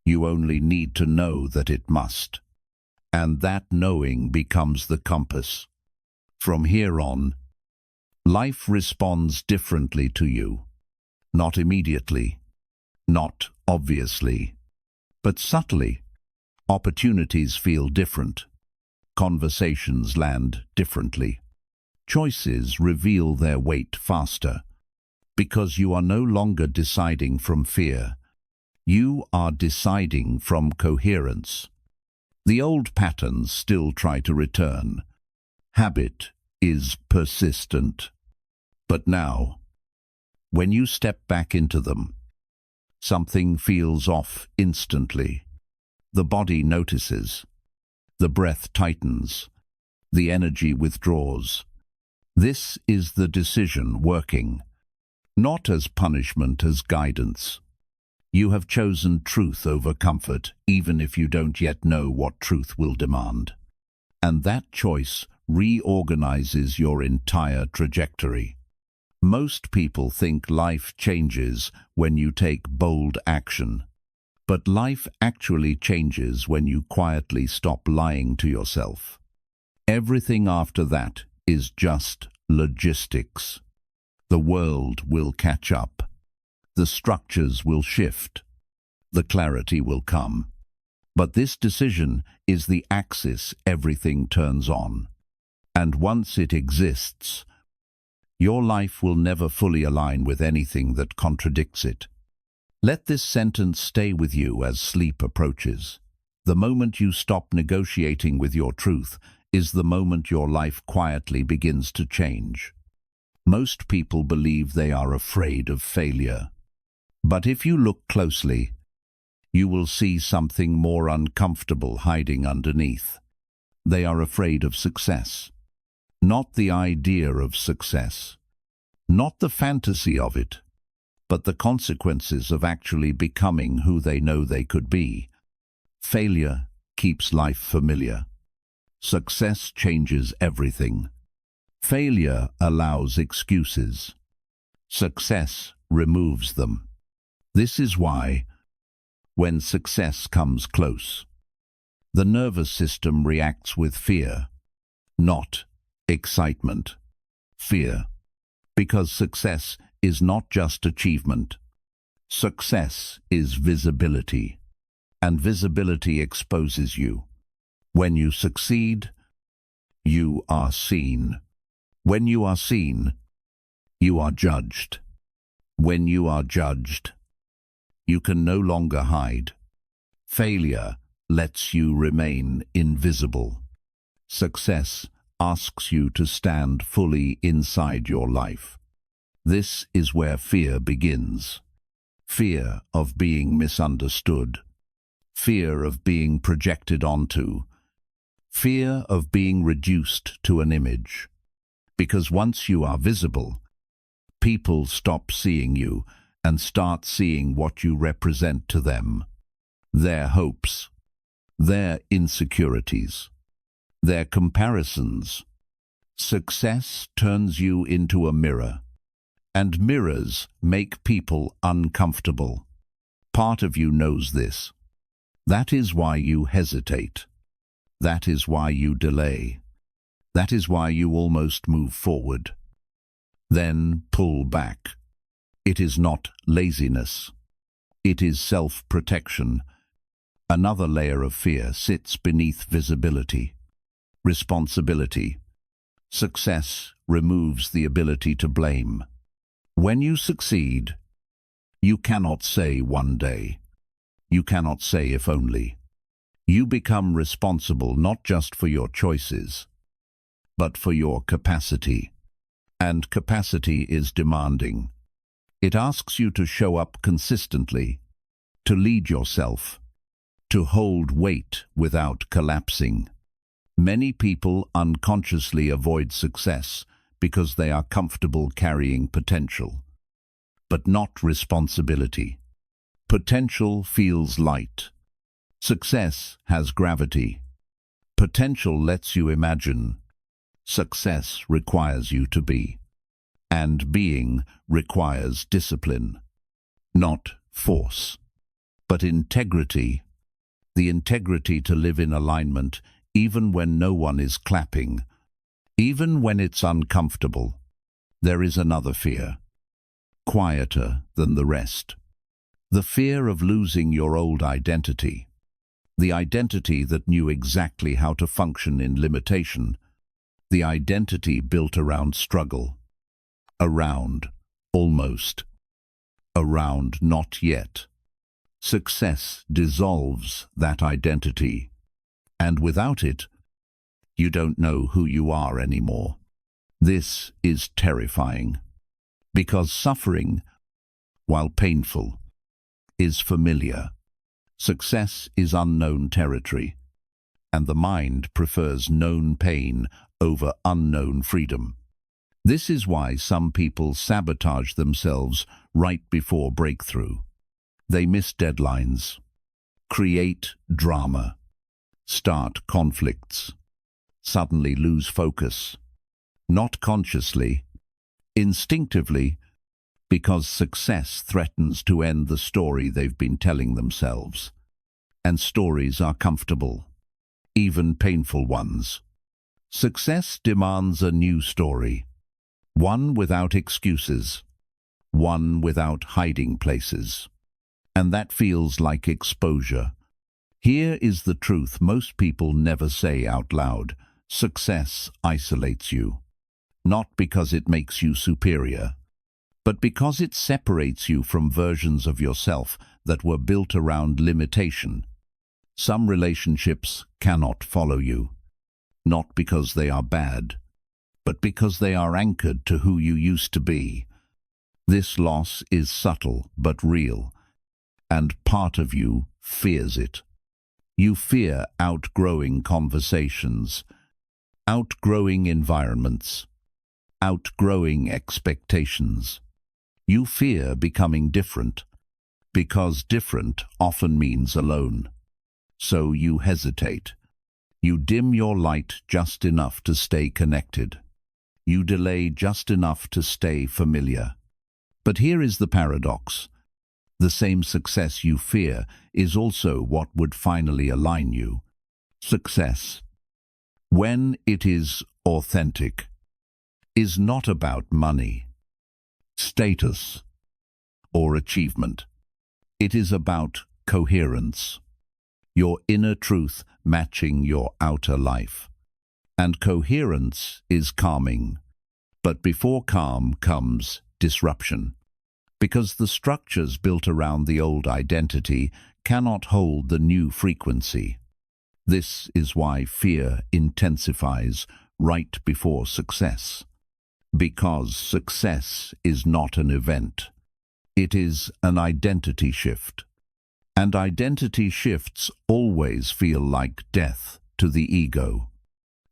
S1: You only need to know that it must. And that knowing becomes the compass. From here on, life responds differently to you. Not immediately, not obviously, but subtly. Opportunities feel different. Conversations land differently. Choices reveal their weight faster. Because you are no longer deciding from fear. You are deciding from coherence. The old patterns still try to return. Habit is persistent. But now, when you step back into them, something feels off instantly. The body notices. The breath tightens. The energy withdraws. This is the decision working, not as punishment, as guidance. You have chosen truth over comfort, even if you don't yet know what truth will demand. And that choice reorganizes your entire trajectory. Most people think life changes when you take bold action. But life actually changes when you quietly stop lying to yourself. Everything after that is just logistics. The world will catch up. The structures will shift. The clarity will come. But this decision is the axis everything turns on. And once it exists, your life will never fully align with anything that contradicts it. Let this sentence stay with you as sleep approaches. The moment you stop negotiating with your truth is the moment your life quietly begins to change. Most people believe they are afraid of failure. But if you look closely, you will see something more uncomfortable hiding underneath. They are afraid of success. Not the idea of success, not the fantasy of it, but the consequences of actually becoming who they know they could be. Failure keeps life familiar. Success changes everything. Failure allows excuses. Success removes them. This is why, when success comes close, the nervous system reacts with fear, not excitement. Fear. Because success is not just achievement. Success is visibility. And visibility exposes you. When you succeed, you are seen. When you are seen, you are judged. When you are judged, you can no longer hide. Failure lets you remain invisible. Success asks you to stand fully inside your life. This is where fear begins. Fear of being misunderstood. Fear of being projected onto. Fear of being reduced to an image. Because once you are visible, people stop seeing you and start seeing what you represent to them. Their hopes, their insecurities, their comparisons. Success turns you into a mirror, and mirrors make people uncomfortable. Part of you knows this. That is why you hesitate. That is why you delay. That is why you almost move forward. Then pull back. It is not laziness. It is self-protection. Another layer of fear sits beneath visibility. Responsibility. Success removes the ability to blame. When you succeed, you cannot say one day. You cannot say if only. You become responsible not just for your choices, but for your capacity. And capacity is demanding. It asks you to show up consistently, to lead yourself, to hold weight without collapsing. Many people unconsciously avoid success because they are comfortable carrying potential, but not responsibility. Potential feels light. Success has gravity. Potential lets you imagine. Success requires you to be. And being requires discipline, not force, but integrity. The integrity to live in alignment even when no one is clapping, even when it's uncomfortable. There is another fear, quieter than the rest. The fear of losing your old identity. The identity that knew exactly how to function in limitation. The identity built around struggle. Around, almost. Around, not yet. Success dissolves that identity. And without it, you don't know who you are anymore. This is terrifying. Because suffering, while painful, is familiar. Success is unknown territory, and the mind prefers known pain over unknown freedom. This is why some people sabotage themselves right before breakthrough. They miss deadlines, create drama, start conflicts, suddenly lose focus, not consciously, instinctively, because success threatens to end the story they've been telling themselves. And stories are comfortable, even painful ones. Success demands a new story, one without excuses, one without hiding places. And that feels like exposure. Here is the truth most people never say out loud. Success isolates you, not because it makes you superior, but because it separates you from versions of yourself that were built around limitation. Some relationships cannot follow you, not because they are bad, but because they are anchored to who you used to be. This loss is subtle but real, and part of you fears it. You fear outgrowing conversations, outgrowing environments, outgrowing expectations. You fear becoming different, because different often means alone. So you hesitate. You dim your light just enough to stay connected. You delay just enough to stay familiar. But here is the paradox. The same success you fear is also what would finally align you. Success, when it is authentic, is not about money, status, or achievement. It is about coherence, your inner truth matching your outer life. And coherence is calming. But before calm comes disruption, because the structures built around the old identity cannot hold the new frequency. This is why fear intensifies right before success. Because success is not an event. It is an identity shift. And identity shifts always feel like death to the ego.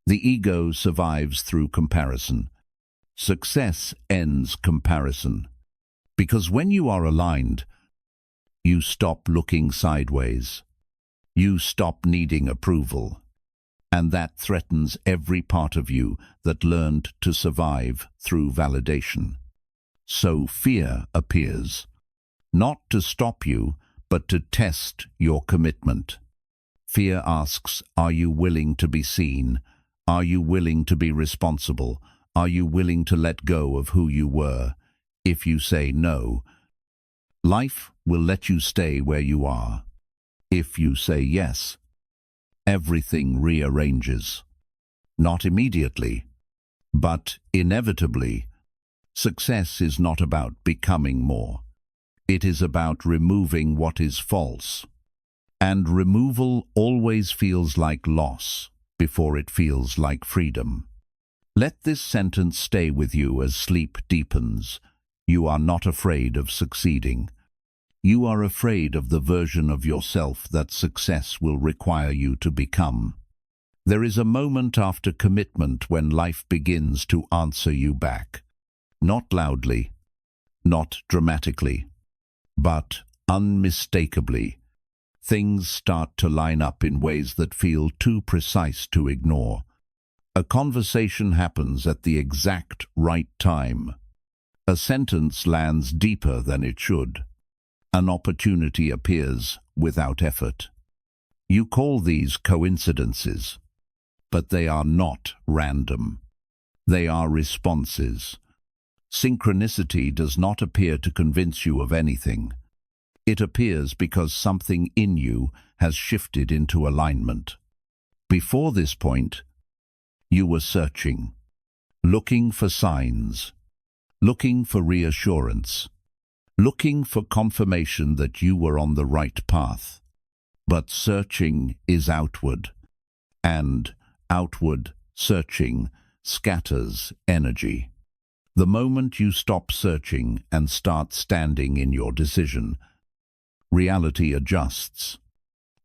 S1: The ego survives through comparison. Success ends comparison. Because when you are aligned, you stop looking sideways. You stop needing approval. And that threatens every part of you that learned to survive through validation. So fear appears, not to stop you, but to test your commitment. Fear asks, are you willing to be seen? Are you willing to be responsible? Are you willing to let go of who you were? If you say no, life will let you stay where you are. If you say yes, everything rearranges. Not immediately, but inevitably. Success is not about becoming more. It is about removing what is false. And removal always feels like loss before it feels like freedom. Let this sentence stay with you as sleep deepens. You are not afraid of succeeding. You are afraid of the version of yourself that success will require you to become. There is a moment after commitment when life begins to answer you back. Not loudly, not dramatically, but unmistakably. Things start to line up in ways that feel too precise to ignore. A conversation happens at the exact right time. A sentence lands deeper than it should. An opportunity appears without effort. You call these coincidences, but they are not random. They are responses. Synchronicity does not appear to convince you of anything. It appears because something in you has shifted into alignment. Before this point, you were searching, looking for signs, looking for reassurance, looking for confirmation that you were on the right path. But searching is outward, and outward searching scatters energy. The moment you stop searching and start standing in your decision, reality adjusts.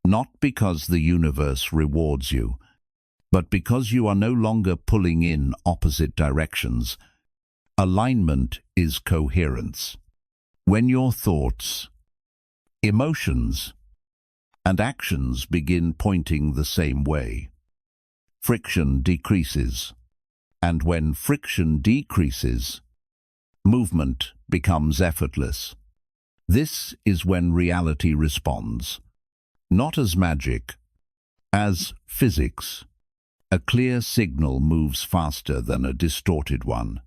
S1: Not because the universe rewards you, but because you are no longer pulling in opposite directions. Alignment is coherence. When your thoughts, Emotions and actions begin pointing the same way. Friction decreases, and when friction decreases, movement becomes effortless. This is when reality responds, not as magic, as physics. A clear signal moves faster than a distorted one.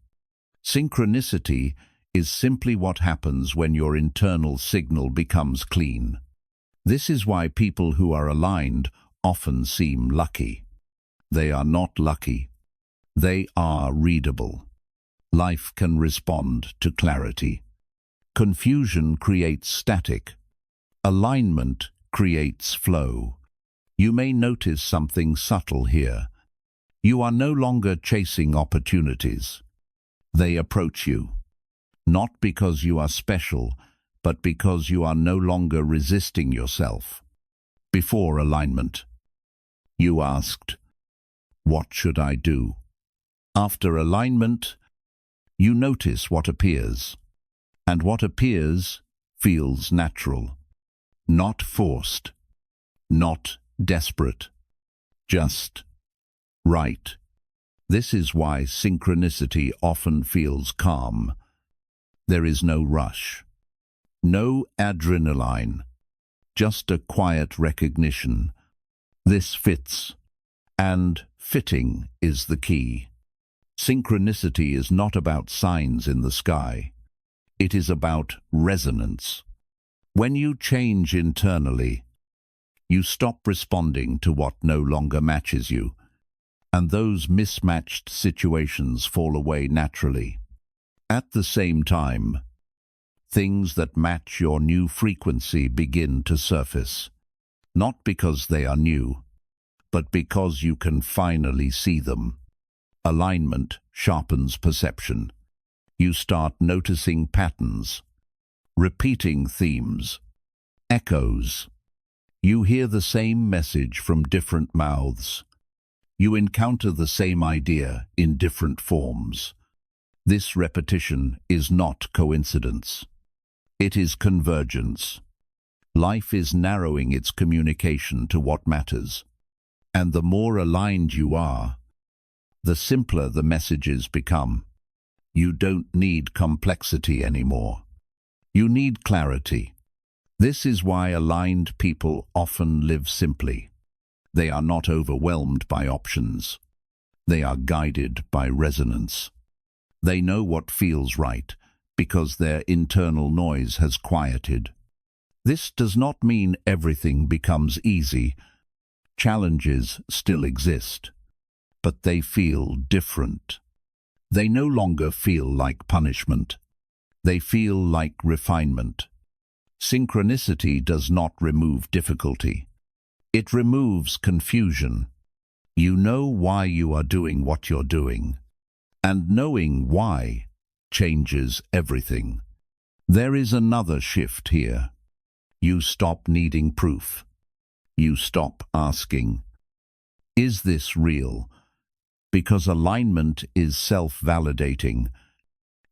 S1: Synchronicity is simply what happens when your internal signal becomes clean. This is why people who are aligned often seem lucky. They are not lucky. They are readable. Life can respond to clarity. Confusion creates static. Alignment creates flow. You may notice something subtle here. You are no longer chasing opportunities. They approach you, not because you are special, but because you are no longer resisting yourself. Before alignment, you asked, "What should I do?" After alignment, you notice what appears. And what appears feels natural, not forced, not desperate, just right. This is why synchronicity often feels calm. There is no rush, no adrenaline, just a quiet recognition. This fits, and fitting is the key. Synchronicity is not about signs in the sky. It is about resonance. When you change internally, you stop responding to what no longer matches you, and those mismatched situations fall away naturally. At the same time, things that match your new frequency begin to surface, not because they are new, but because you can finally see them. Alignment sharpens perception. You start noticing patterns, repeating themes, echoes. You hear the same message from different mouths. You encounter the same idea in different forms. This repetition is not coincidence. It is convergence. Life is narrowing its communication to what matters. And the more aligned you are, the simpler the messages become. You don't need complexity anymore. You need clarity. This is why aligned people often live simply. They are not overwhelmed by options. They are guided by resonance. They know what feels right because their internal noise has quieted. This does not mean everything becomes easy. Challenges still exist, but they feel different. They no longer feel like punishment. They feel like refinement. Synchronicity does not remove difficulty. It removes confusion. You know why you are doing what you're doing, and knowing why changes everything. There is another shift here. You stop needing proof. You stop asking, "Is this real?" Because alignment is self-validating.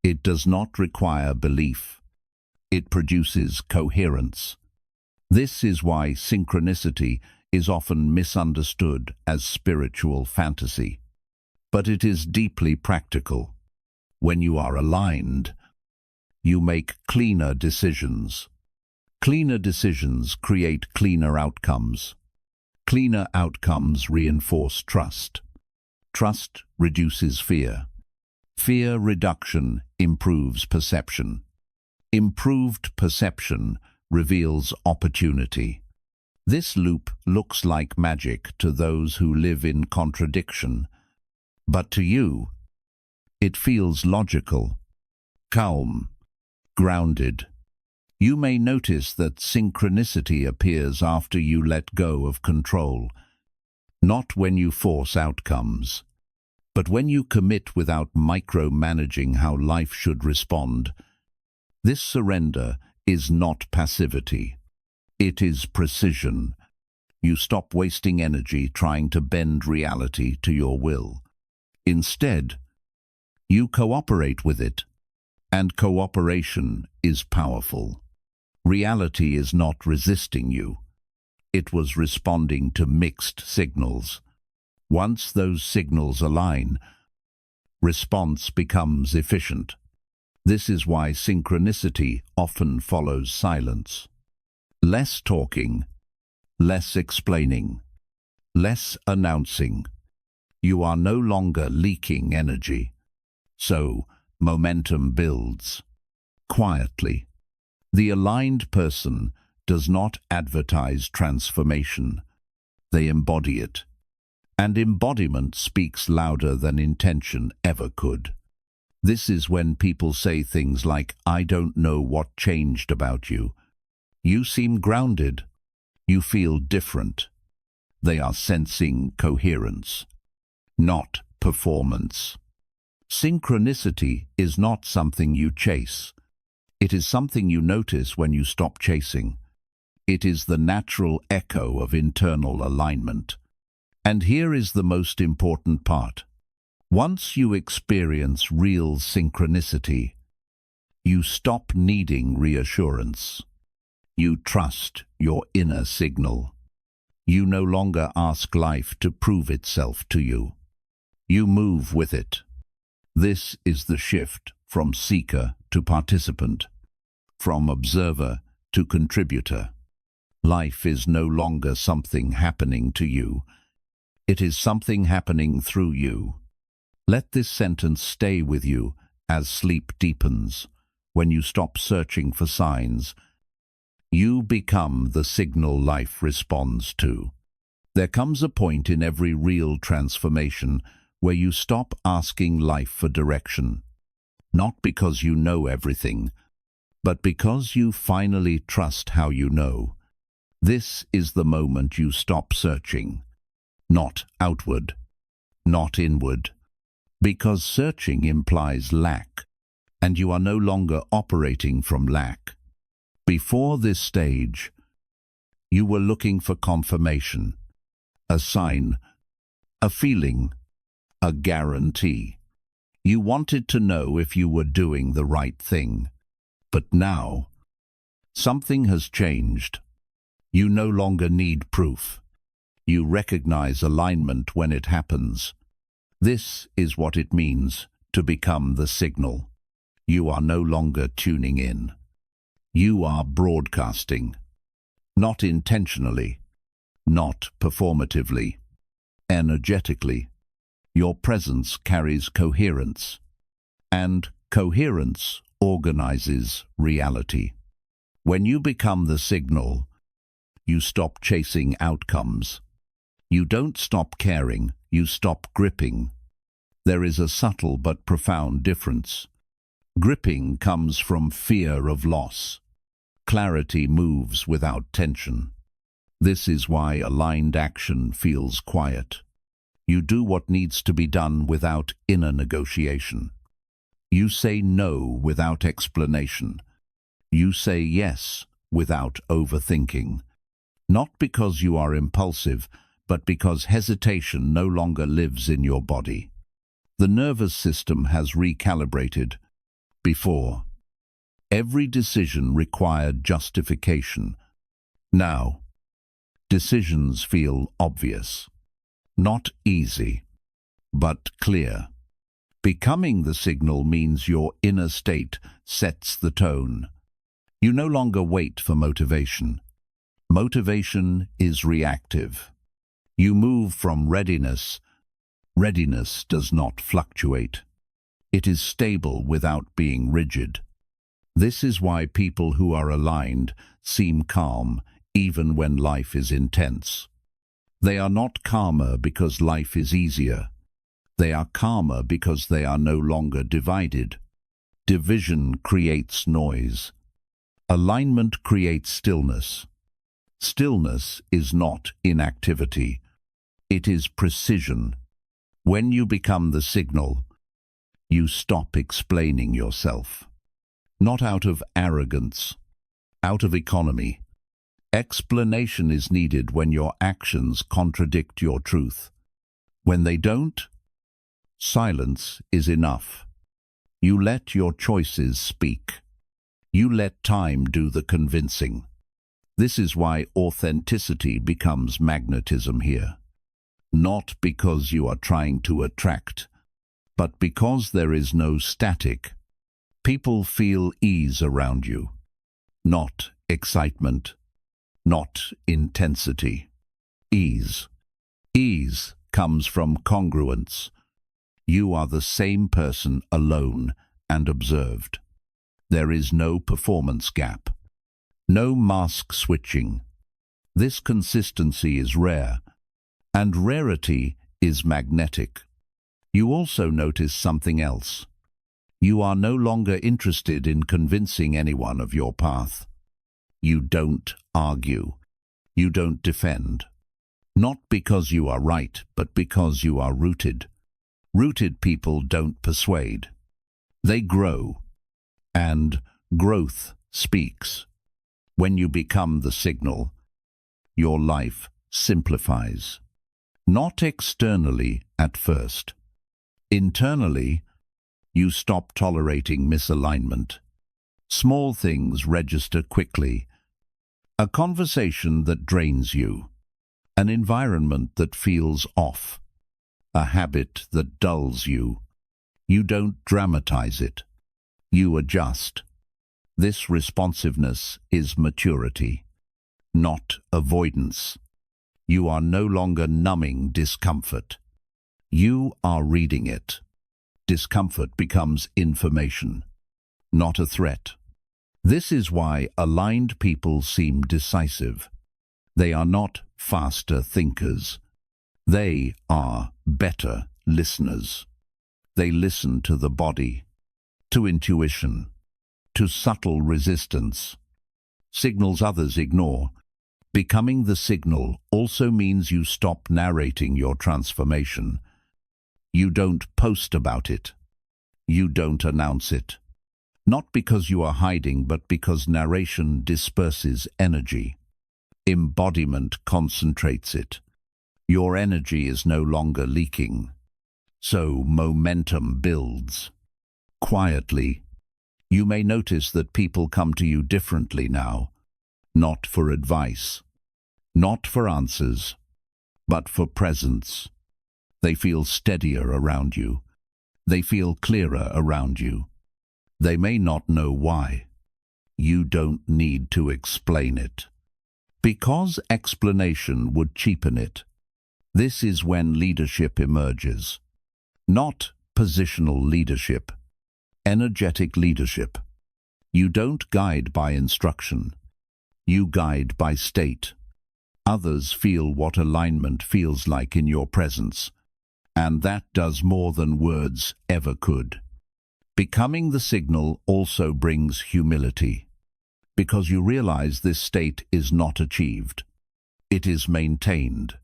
S1: It does not require belief. It produces coherence. This is why synchronicity is often misunderstood as spiritual fantasy. But it is deeply practical. When you are aligned, you make cleaner decisions. Cleaner decisions create cleaner outcomes. Cleaner outcomes reinforce trust. Trust reduces fear. Fear reduction improves perception. Improved perception reveals opportunity. This loop looks like magic to those who live in contradiction, but to you, it feels logical, calm, grounded. You may notice that synchronicity appears after you let go of control, not when you force outcomes, but when you commit without micromanaging how life should respond. This surrender is not passivity. It is precision. You stop wasting energy trying to bend reality to your will. Instead, you cooperate with it, and cooperation is powerful. Reality is not resisting you. It was responding to mixed signals. Once those signals align, response becomes efficient. This is why synchronicity often follows silence. Less talking, less explaining, less announcing. You are no longer leaking energy. So, momentum builds. Quietly. The aligned person does not advertise transformation. They embody it. And embodiment speaks louder than intention ever could. This is when people say things like, "I don't know what changed about you. You seem grounded. You feel different." They are sensing coherence, not performance. Synchronicity is not something you chase. It is something you notice when you stop chasing. It is the natural echo of internal alignment. And here is the most important part. Once you experience real synchronicity, you stop needing reassurance. You trust your inner signal. You no longer ask life to prove itself to you. You move with it. This is the shift from seeker to participant, from observer to contributor. Life is no longer something happening to you. It is something happening through you. Let this sentence stay with you as sleep deepens. When you stop searching for signs, you become the signal life responds to. There comes a point in every real transformation where you stop asking life for direction, not because you know everything, but because you finally trust how you know. This is the moment you stop searching, not outward, not inward, because searching implies lack, and you are no longer operating from lack. Before this stage, you were looking for confirmation, a sign, a feeling, a guarantee. You wanted to know if you were doing the right thing. But now, something has changed. You no longer need proof. You recognize alignment when it happens. This is what it means to become the signal. You are no longer tuning in. You are broadcasting. Not intentionally, not performatively, energetically. Your presence carries coherence, and coherence organizes reality. When you become the signal, you stop chasing outcomes. You don't stop caring, you stop gripping. There is a subtle but profound difference. Gripping comes from fear of loss. Clarity moves without tension. This is why aligned action feels quiet. You do what needs to be done without inner negotiation. You say no without explanation. You say yes without overthinking. Not because you are impulsive, but because hesitation no longer lives in your body. The nervous system has recalibrated. Before, every decision required justification. Now, decisions feel obvious. Not easy, but clear. Becoming the signal means your inner state sets the tone. You no longer wait for motivation. Motivation is reactive. You move from readiness. Readiness does not fluctuate. It is stable without being rigid. This is why people who are aligned seem calm even when life is intense. They are not calmer because life is easier. They are calmer because they are no longer divided. Division creates noise. Alignment creates stillness. Stillness is not inactivity. It is precision. When you become the signal, you stop explaining yourself. Not out of arrogance, out of economy. Explanation is needed when your actions contradict your truth. When they don't, silence is enough. You let your choices speak. You let time do the convincing. This is why authenticity becomes magnetism here. Not because you are trying to attract, but because there is no static. People feel ease around you, not excitement, not intensity. Ease. Ease comes from congruence. You are the same person alone and observed. There is no performance gap, no mask switching. This consistency is rare, and rarity is magnetic. You also notice something else. You are no longer interested in convincing anyone of your path. You don't argue. You don't defend. Not because you are right, but because you are rooted. Rooted people don't persuade. They grow. And growth speaks. When you become the signal, your life simplifies. Not externally at first. Internally, you stop tolerating misalignment. Small things register quickly. A conversation that drains you. An environment that feels off. A habit that dulls you. You don't dramatize it. You adjust. This responsiveness is maturity, not avoidance. You are no longer numbing discomfort. You are reading it. Discomfort becomes information, not a threat. This is why aligned people seem decisive. They are not faster thinkers. They are better listeners. They listen to the body, to intuition, to subtle resistance, signals others ignore. Becoming the signal also means you stop narrating your transformation. You don't post about it. You don't announce it. Not because you are hiding, but because narration disperses energy. Embodiment concentrates it. Your energy is no longer leaking. So momentum builds. Quietly, you may notice that people come to you differently now. Not for advice, not for answers, but for presence. They feel steadier around you. They feel clearer around you. They may not know why. You don't need to explain it. Because explanation would cheapen it. This is when leadership emerges. Not positional leadership. Energetic leadership. You don't guide by instruction. You guide by state. Others feel what alignment feels like in your presence. And that does more than words ever could. Becoming the signal also brings humility. Because you realize this state is not achieved. It is maintained.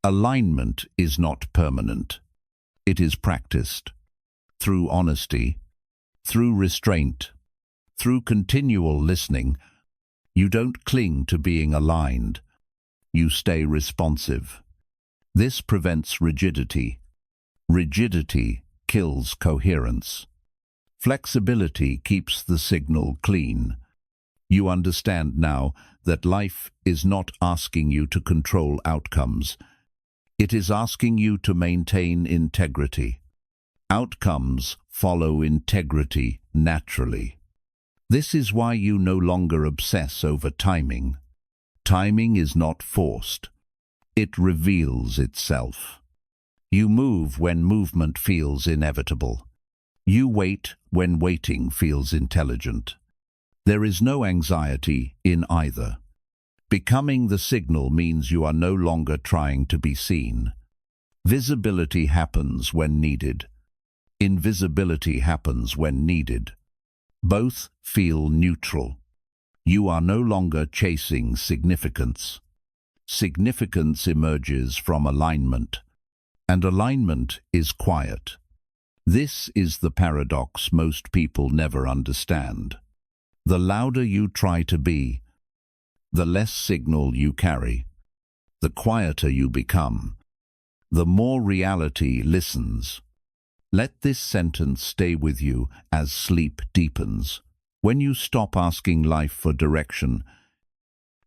S1: Alignment is not permanent. It is practiced. Through honesty, through restraint, through continual listening. You don't cling to being aligned. You stay responsive. This prevents rigidity. Rigidity kills coherence. Flexibility keeps the signal clean. You understand now that life is not asking you to control outcomes. It is asking you to maintain integrity. Outcomes follow integrity naturally. This is why you no longer obsess over timing. Timing is not forced. It reveals itself. You move when movement feels inevitable. You wait when waiting feels intelligent. There is no anxiety in either. Becoming the signal means you are no longer trying to be seen. Visibility happens when needed. Invisibility happens when needed. Both feel neutral. You are no longer chasing significance. Significance emerges from alignment, and alignment is quiet. This is the paradox most people never understand. The louder you try to be, the less signal you carry. The quieter you become, the more reality listens. Let this sentence stay with you as sleep deepens. When you stop asking life for direction,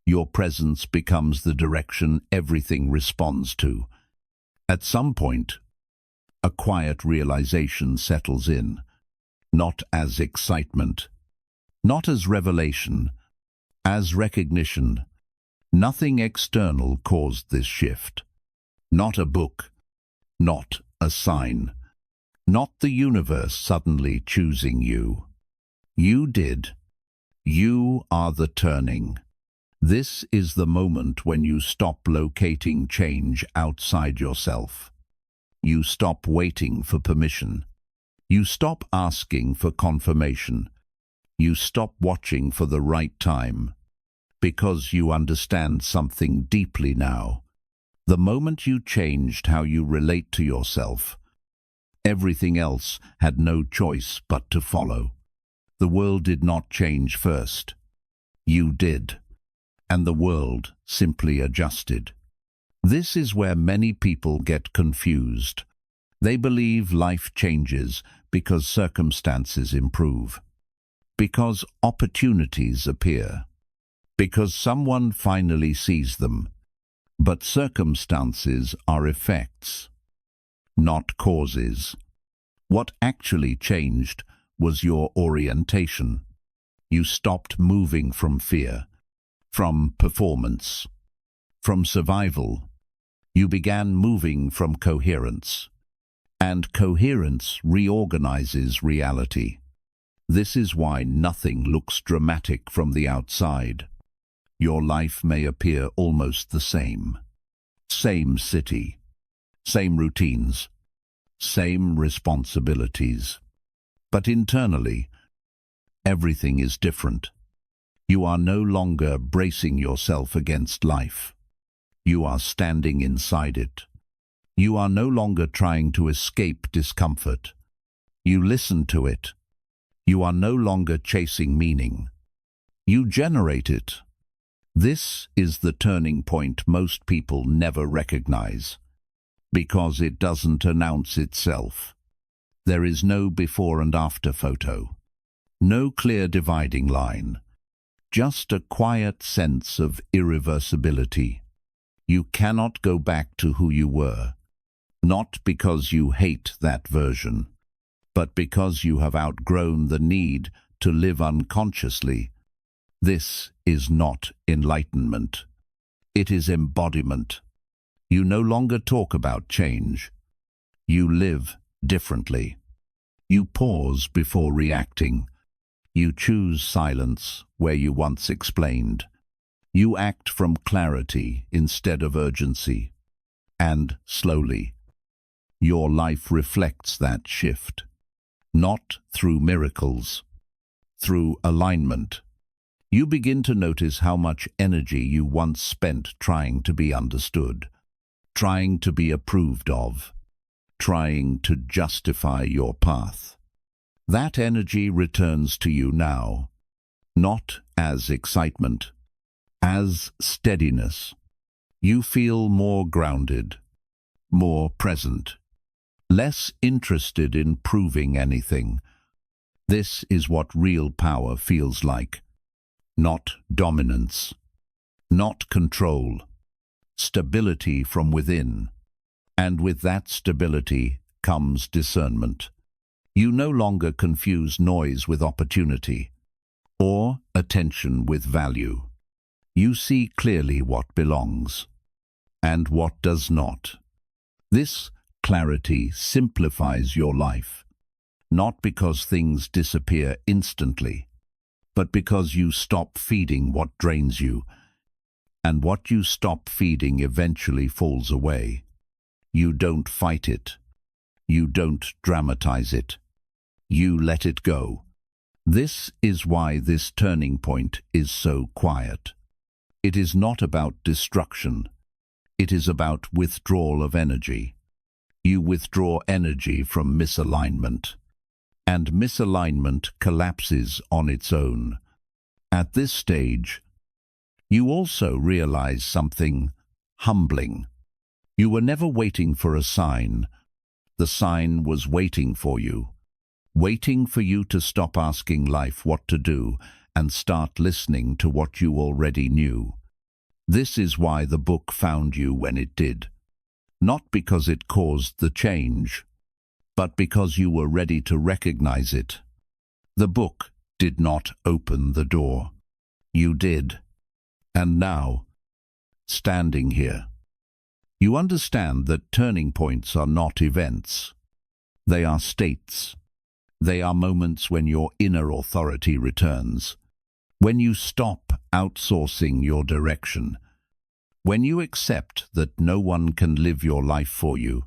S1: your presence becomes the direction everything responds to. At some point, a quiet realization settles in, not as excitement, not as revelation, as recognition. Nothing external caused this shift. Not a book, not a sign, not the universe suddenly choosing you. You did. You are the turning. This is the moment when you stop locating change outside yourself. You stop waiting for permission. You stop asking for confirmation. You stop watching for the right time, because you understand something deeply now. The moment you changed how you relate to yourself, everything else had no choice but to follow. The world did not change first. You did. And the world simply adjusted. This is where many people get confused. They believe life changes because circumstances improve, because opportunities appear, because someone finally sees them. But circumstances are effects, not causes. What actually changed was your orientation. You stopped moving from fear, from performance, from survival. You began moving from coherence. And coherence reorganizes reality. This is why nothing looks dramatic from the outside. Your life may appear almost the same. Same city, same routines, same responsibilities. But internally, everything is different. You are no longer bracing yourself against life. You are standing inside it. You are no longer trying to escape discomfort. You listen to it. You are no longer chasing meaning. You generate it. This is the turning point most people never recognize, because it doesn't announce itself. There is no before and after photo, no clear dividing line, just a quiet sense of irreversibility. You cannot go back to who you were, not because you hate that version, but because you have outgrown the need to live unconsciously. This is not enlightenment. It is embodiment. You no longer talk about change. You live differently. You pause before reacting. You choose silence where you once explained. You act from clarity instead of urgency. And slowly, your life reflects that shift. Not through miracles, through alignment. You begin to notice how much energy you once spent trying to be understood, trying to be approved of, trying to justify your path. That energy returns to you now, not as excitement, as steadiness. You feel more grounded, more present, less interested in proving anything. This is what real power feels like. Not dominance, not control, stability from within. And with that stability comes discernment. You no longer confuse noise with opportunity, or attention with value. You see clearly what belongs, and what does not. This clarity simplifies your life, not because things disappear instantly, but because you stop feeding what drains you, and what you stop feeding eventually falls away. You don't fight it. You don't dramatize it. You let it go. This is why this turning point is so quiet. It is not about destruction. It is about withdrawal of energy. You withdraw energy from misalignment, and misalignment collapses on its own. At this stage, you also realize something humbling. You were never waiting for a sign. The sign was waiting for you. waiting for you to stop asking life what to do and start listening to what you already knew. This is why the book found you when it did. Not because it caused the change, but because you were ready to recognize it. The book did not open the door. You did. And now, standing here, you understand that turning points are not events. They are states. They are moments when your inner authority returns, when you stop outsourcing your direction, when you accept that no one can live your life for you,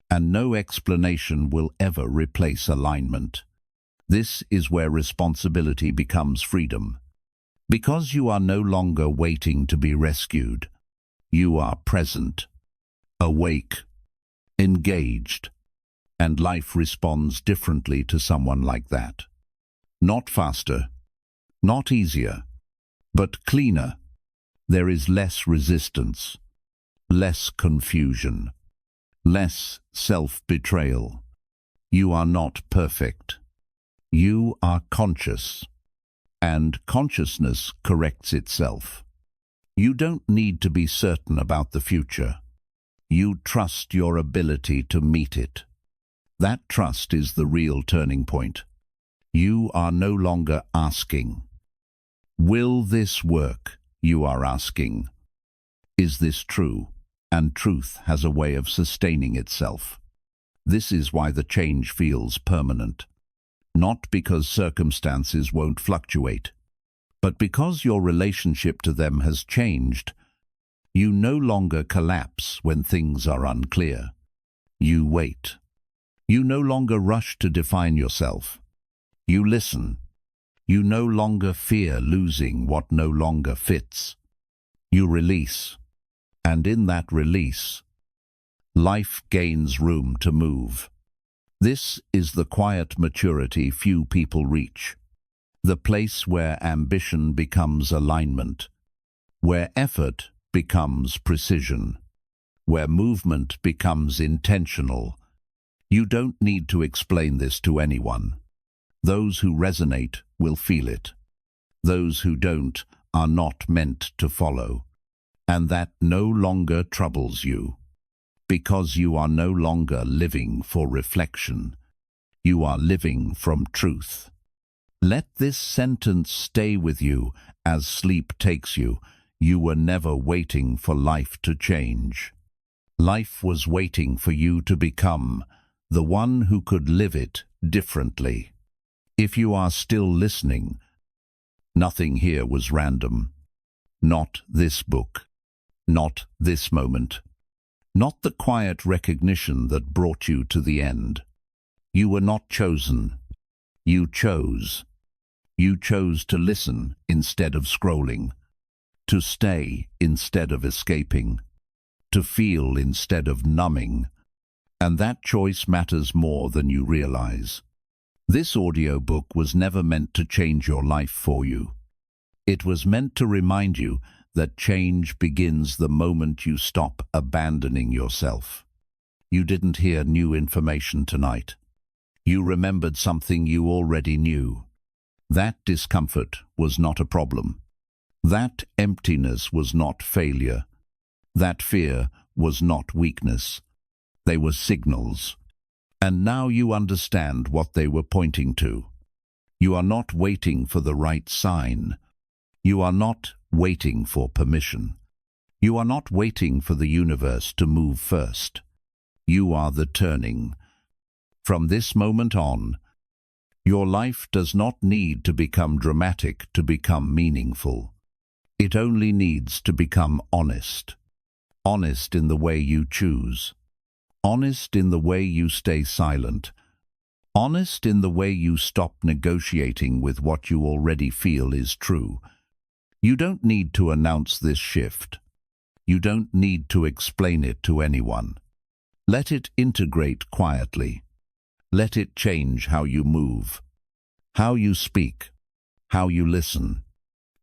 S1: and no explanation will ever replace alignment. This is where responsibility becomes freedom. Because you are no longer waiting to be rescued, you are present, awake, engaged, and life responds differently to someone like that. Not faster, not easier, but cleaner. There is less resistance, less confusion, less self-betrayal. You are not perfect. You are conscious, and consciousness corrects itself. You don't need to be certain about the future. You trust your ability to meet it. That trust is the real turning point. You are no longer asking, "Will this work?" You are asking, "Is this true?" And truth has a way of sustaining itself. This is why the change feels permanent. Not because circumstances won't fluctuate, but because your relationship to them has changed. You no longer collapse when things are unclear. You wait. You no longer rush to define yourself. You listen. You no longer fear losing what no longer fits. You release. And in that release, life gains room to move. This is the quiet maturity few people reach. The place where ambition becomes alignment, where effort becomes precision, where movement becomes intentional. You don't need to explain this to anyone. Those who resonate will feel it. Those who don't are not meant to follow. And that no longer troubles you, because you are no longer living for reflection. You are living from truth. Let this sentence stay with you as sleep takes you. You were never waiting for life to change. Life was waiting for you to become the one who could live it differently. If you are still listening, nothing here was random. Not this book. Not this moment. Not the quiet recognition that brought you to the end. You were not chosen. You chose. You chose to listen instead of scrolling, to stay instead of escaping, to feel instead of numbing. And that choice matters more than you realize. This audiobook was never meant to change your life for you. It was meant to remind you that change begins the moment you stop abandoning yourself. You didn't hear new information tonight. You remembered something you already knew. That discomfort was not a problem. That emptiness was not failure. That fear was not weakness. They were signals. And now you understand what they were pointing to. You are not waiting for the right sign. You are not waiting for permission. You are not waiting for the universe to move first. You are the turning. From this moment on, your life does not need to become dramatic to become meaningful. It only needs to become honest. Honest in the way you choose. Honest in the way you stay silent. Honest in the way you stop negotiating with what you already feel is true. You don't need to announce this shift. You don't need to explain it to anyone. Let it integrate quietly. Let it change how you move, how you speak, how you listen.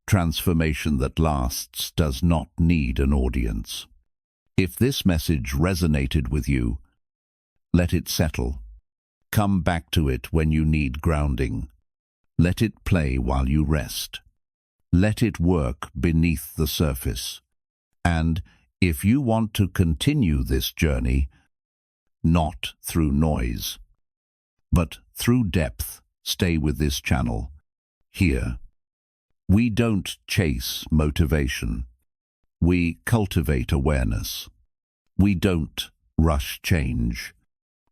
S1: Transformation that lasts does not need an audience. If this message resonated with you, let it settle. Come back to it when you need grounding. Let it play while you rest. Let it work beneath the surface. And if you want to continue this journey, not through noise, but through depth, stay with this channel. Here, we don't chase motivation. We cultivate awareness. We don't rush change.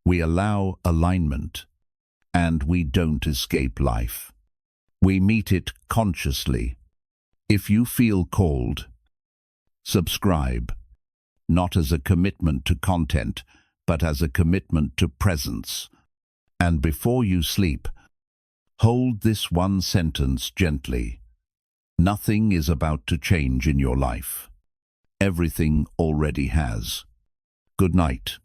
S1: We allow alignment, and we don't escape life. We meet it consciously. If you feel called, subscribe, not as a commitment to content, but as a commitment to presence. And before you sleep, hold this one sentence gently. Nothing is about to change in your life. Everything already has. Good night.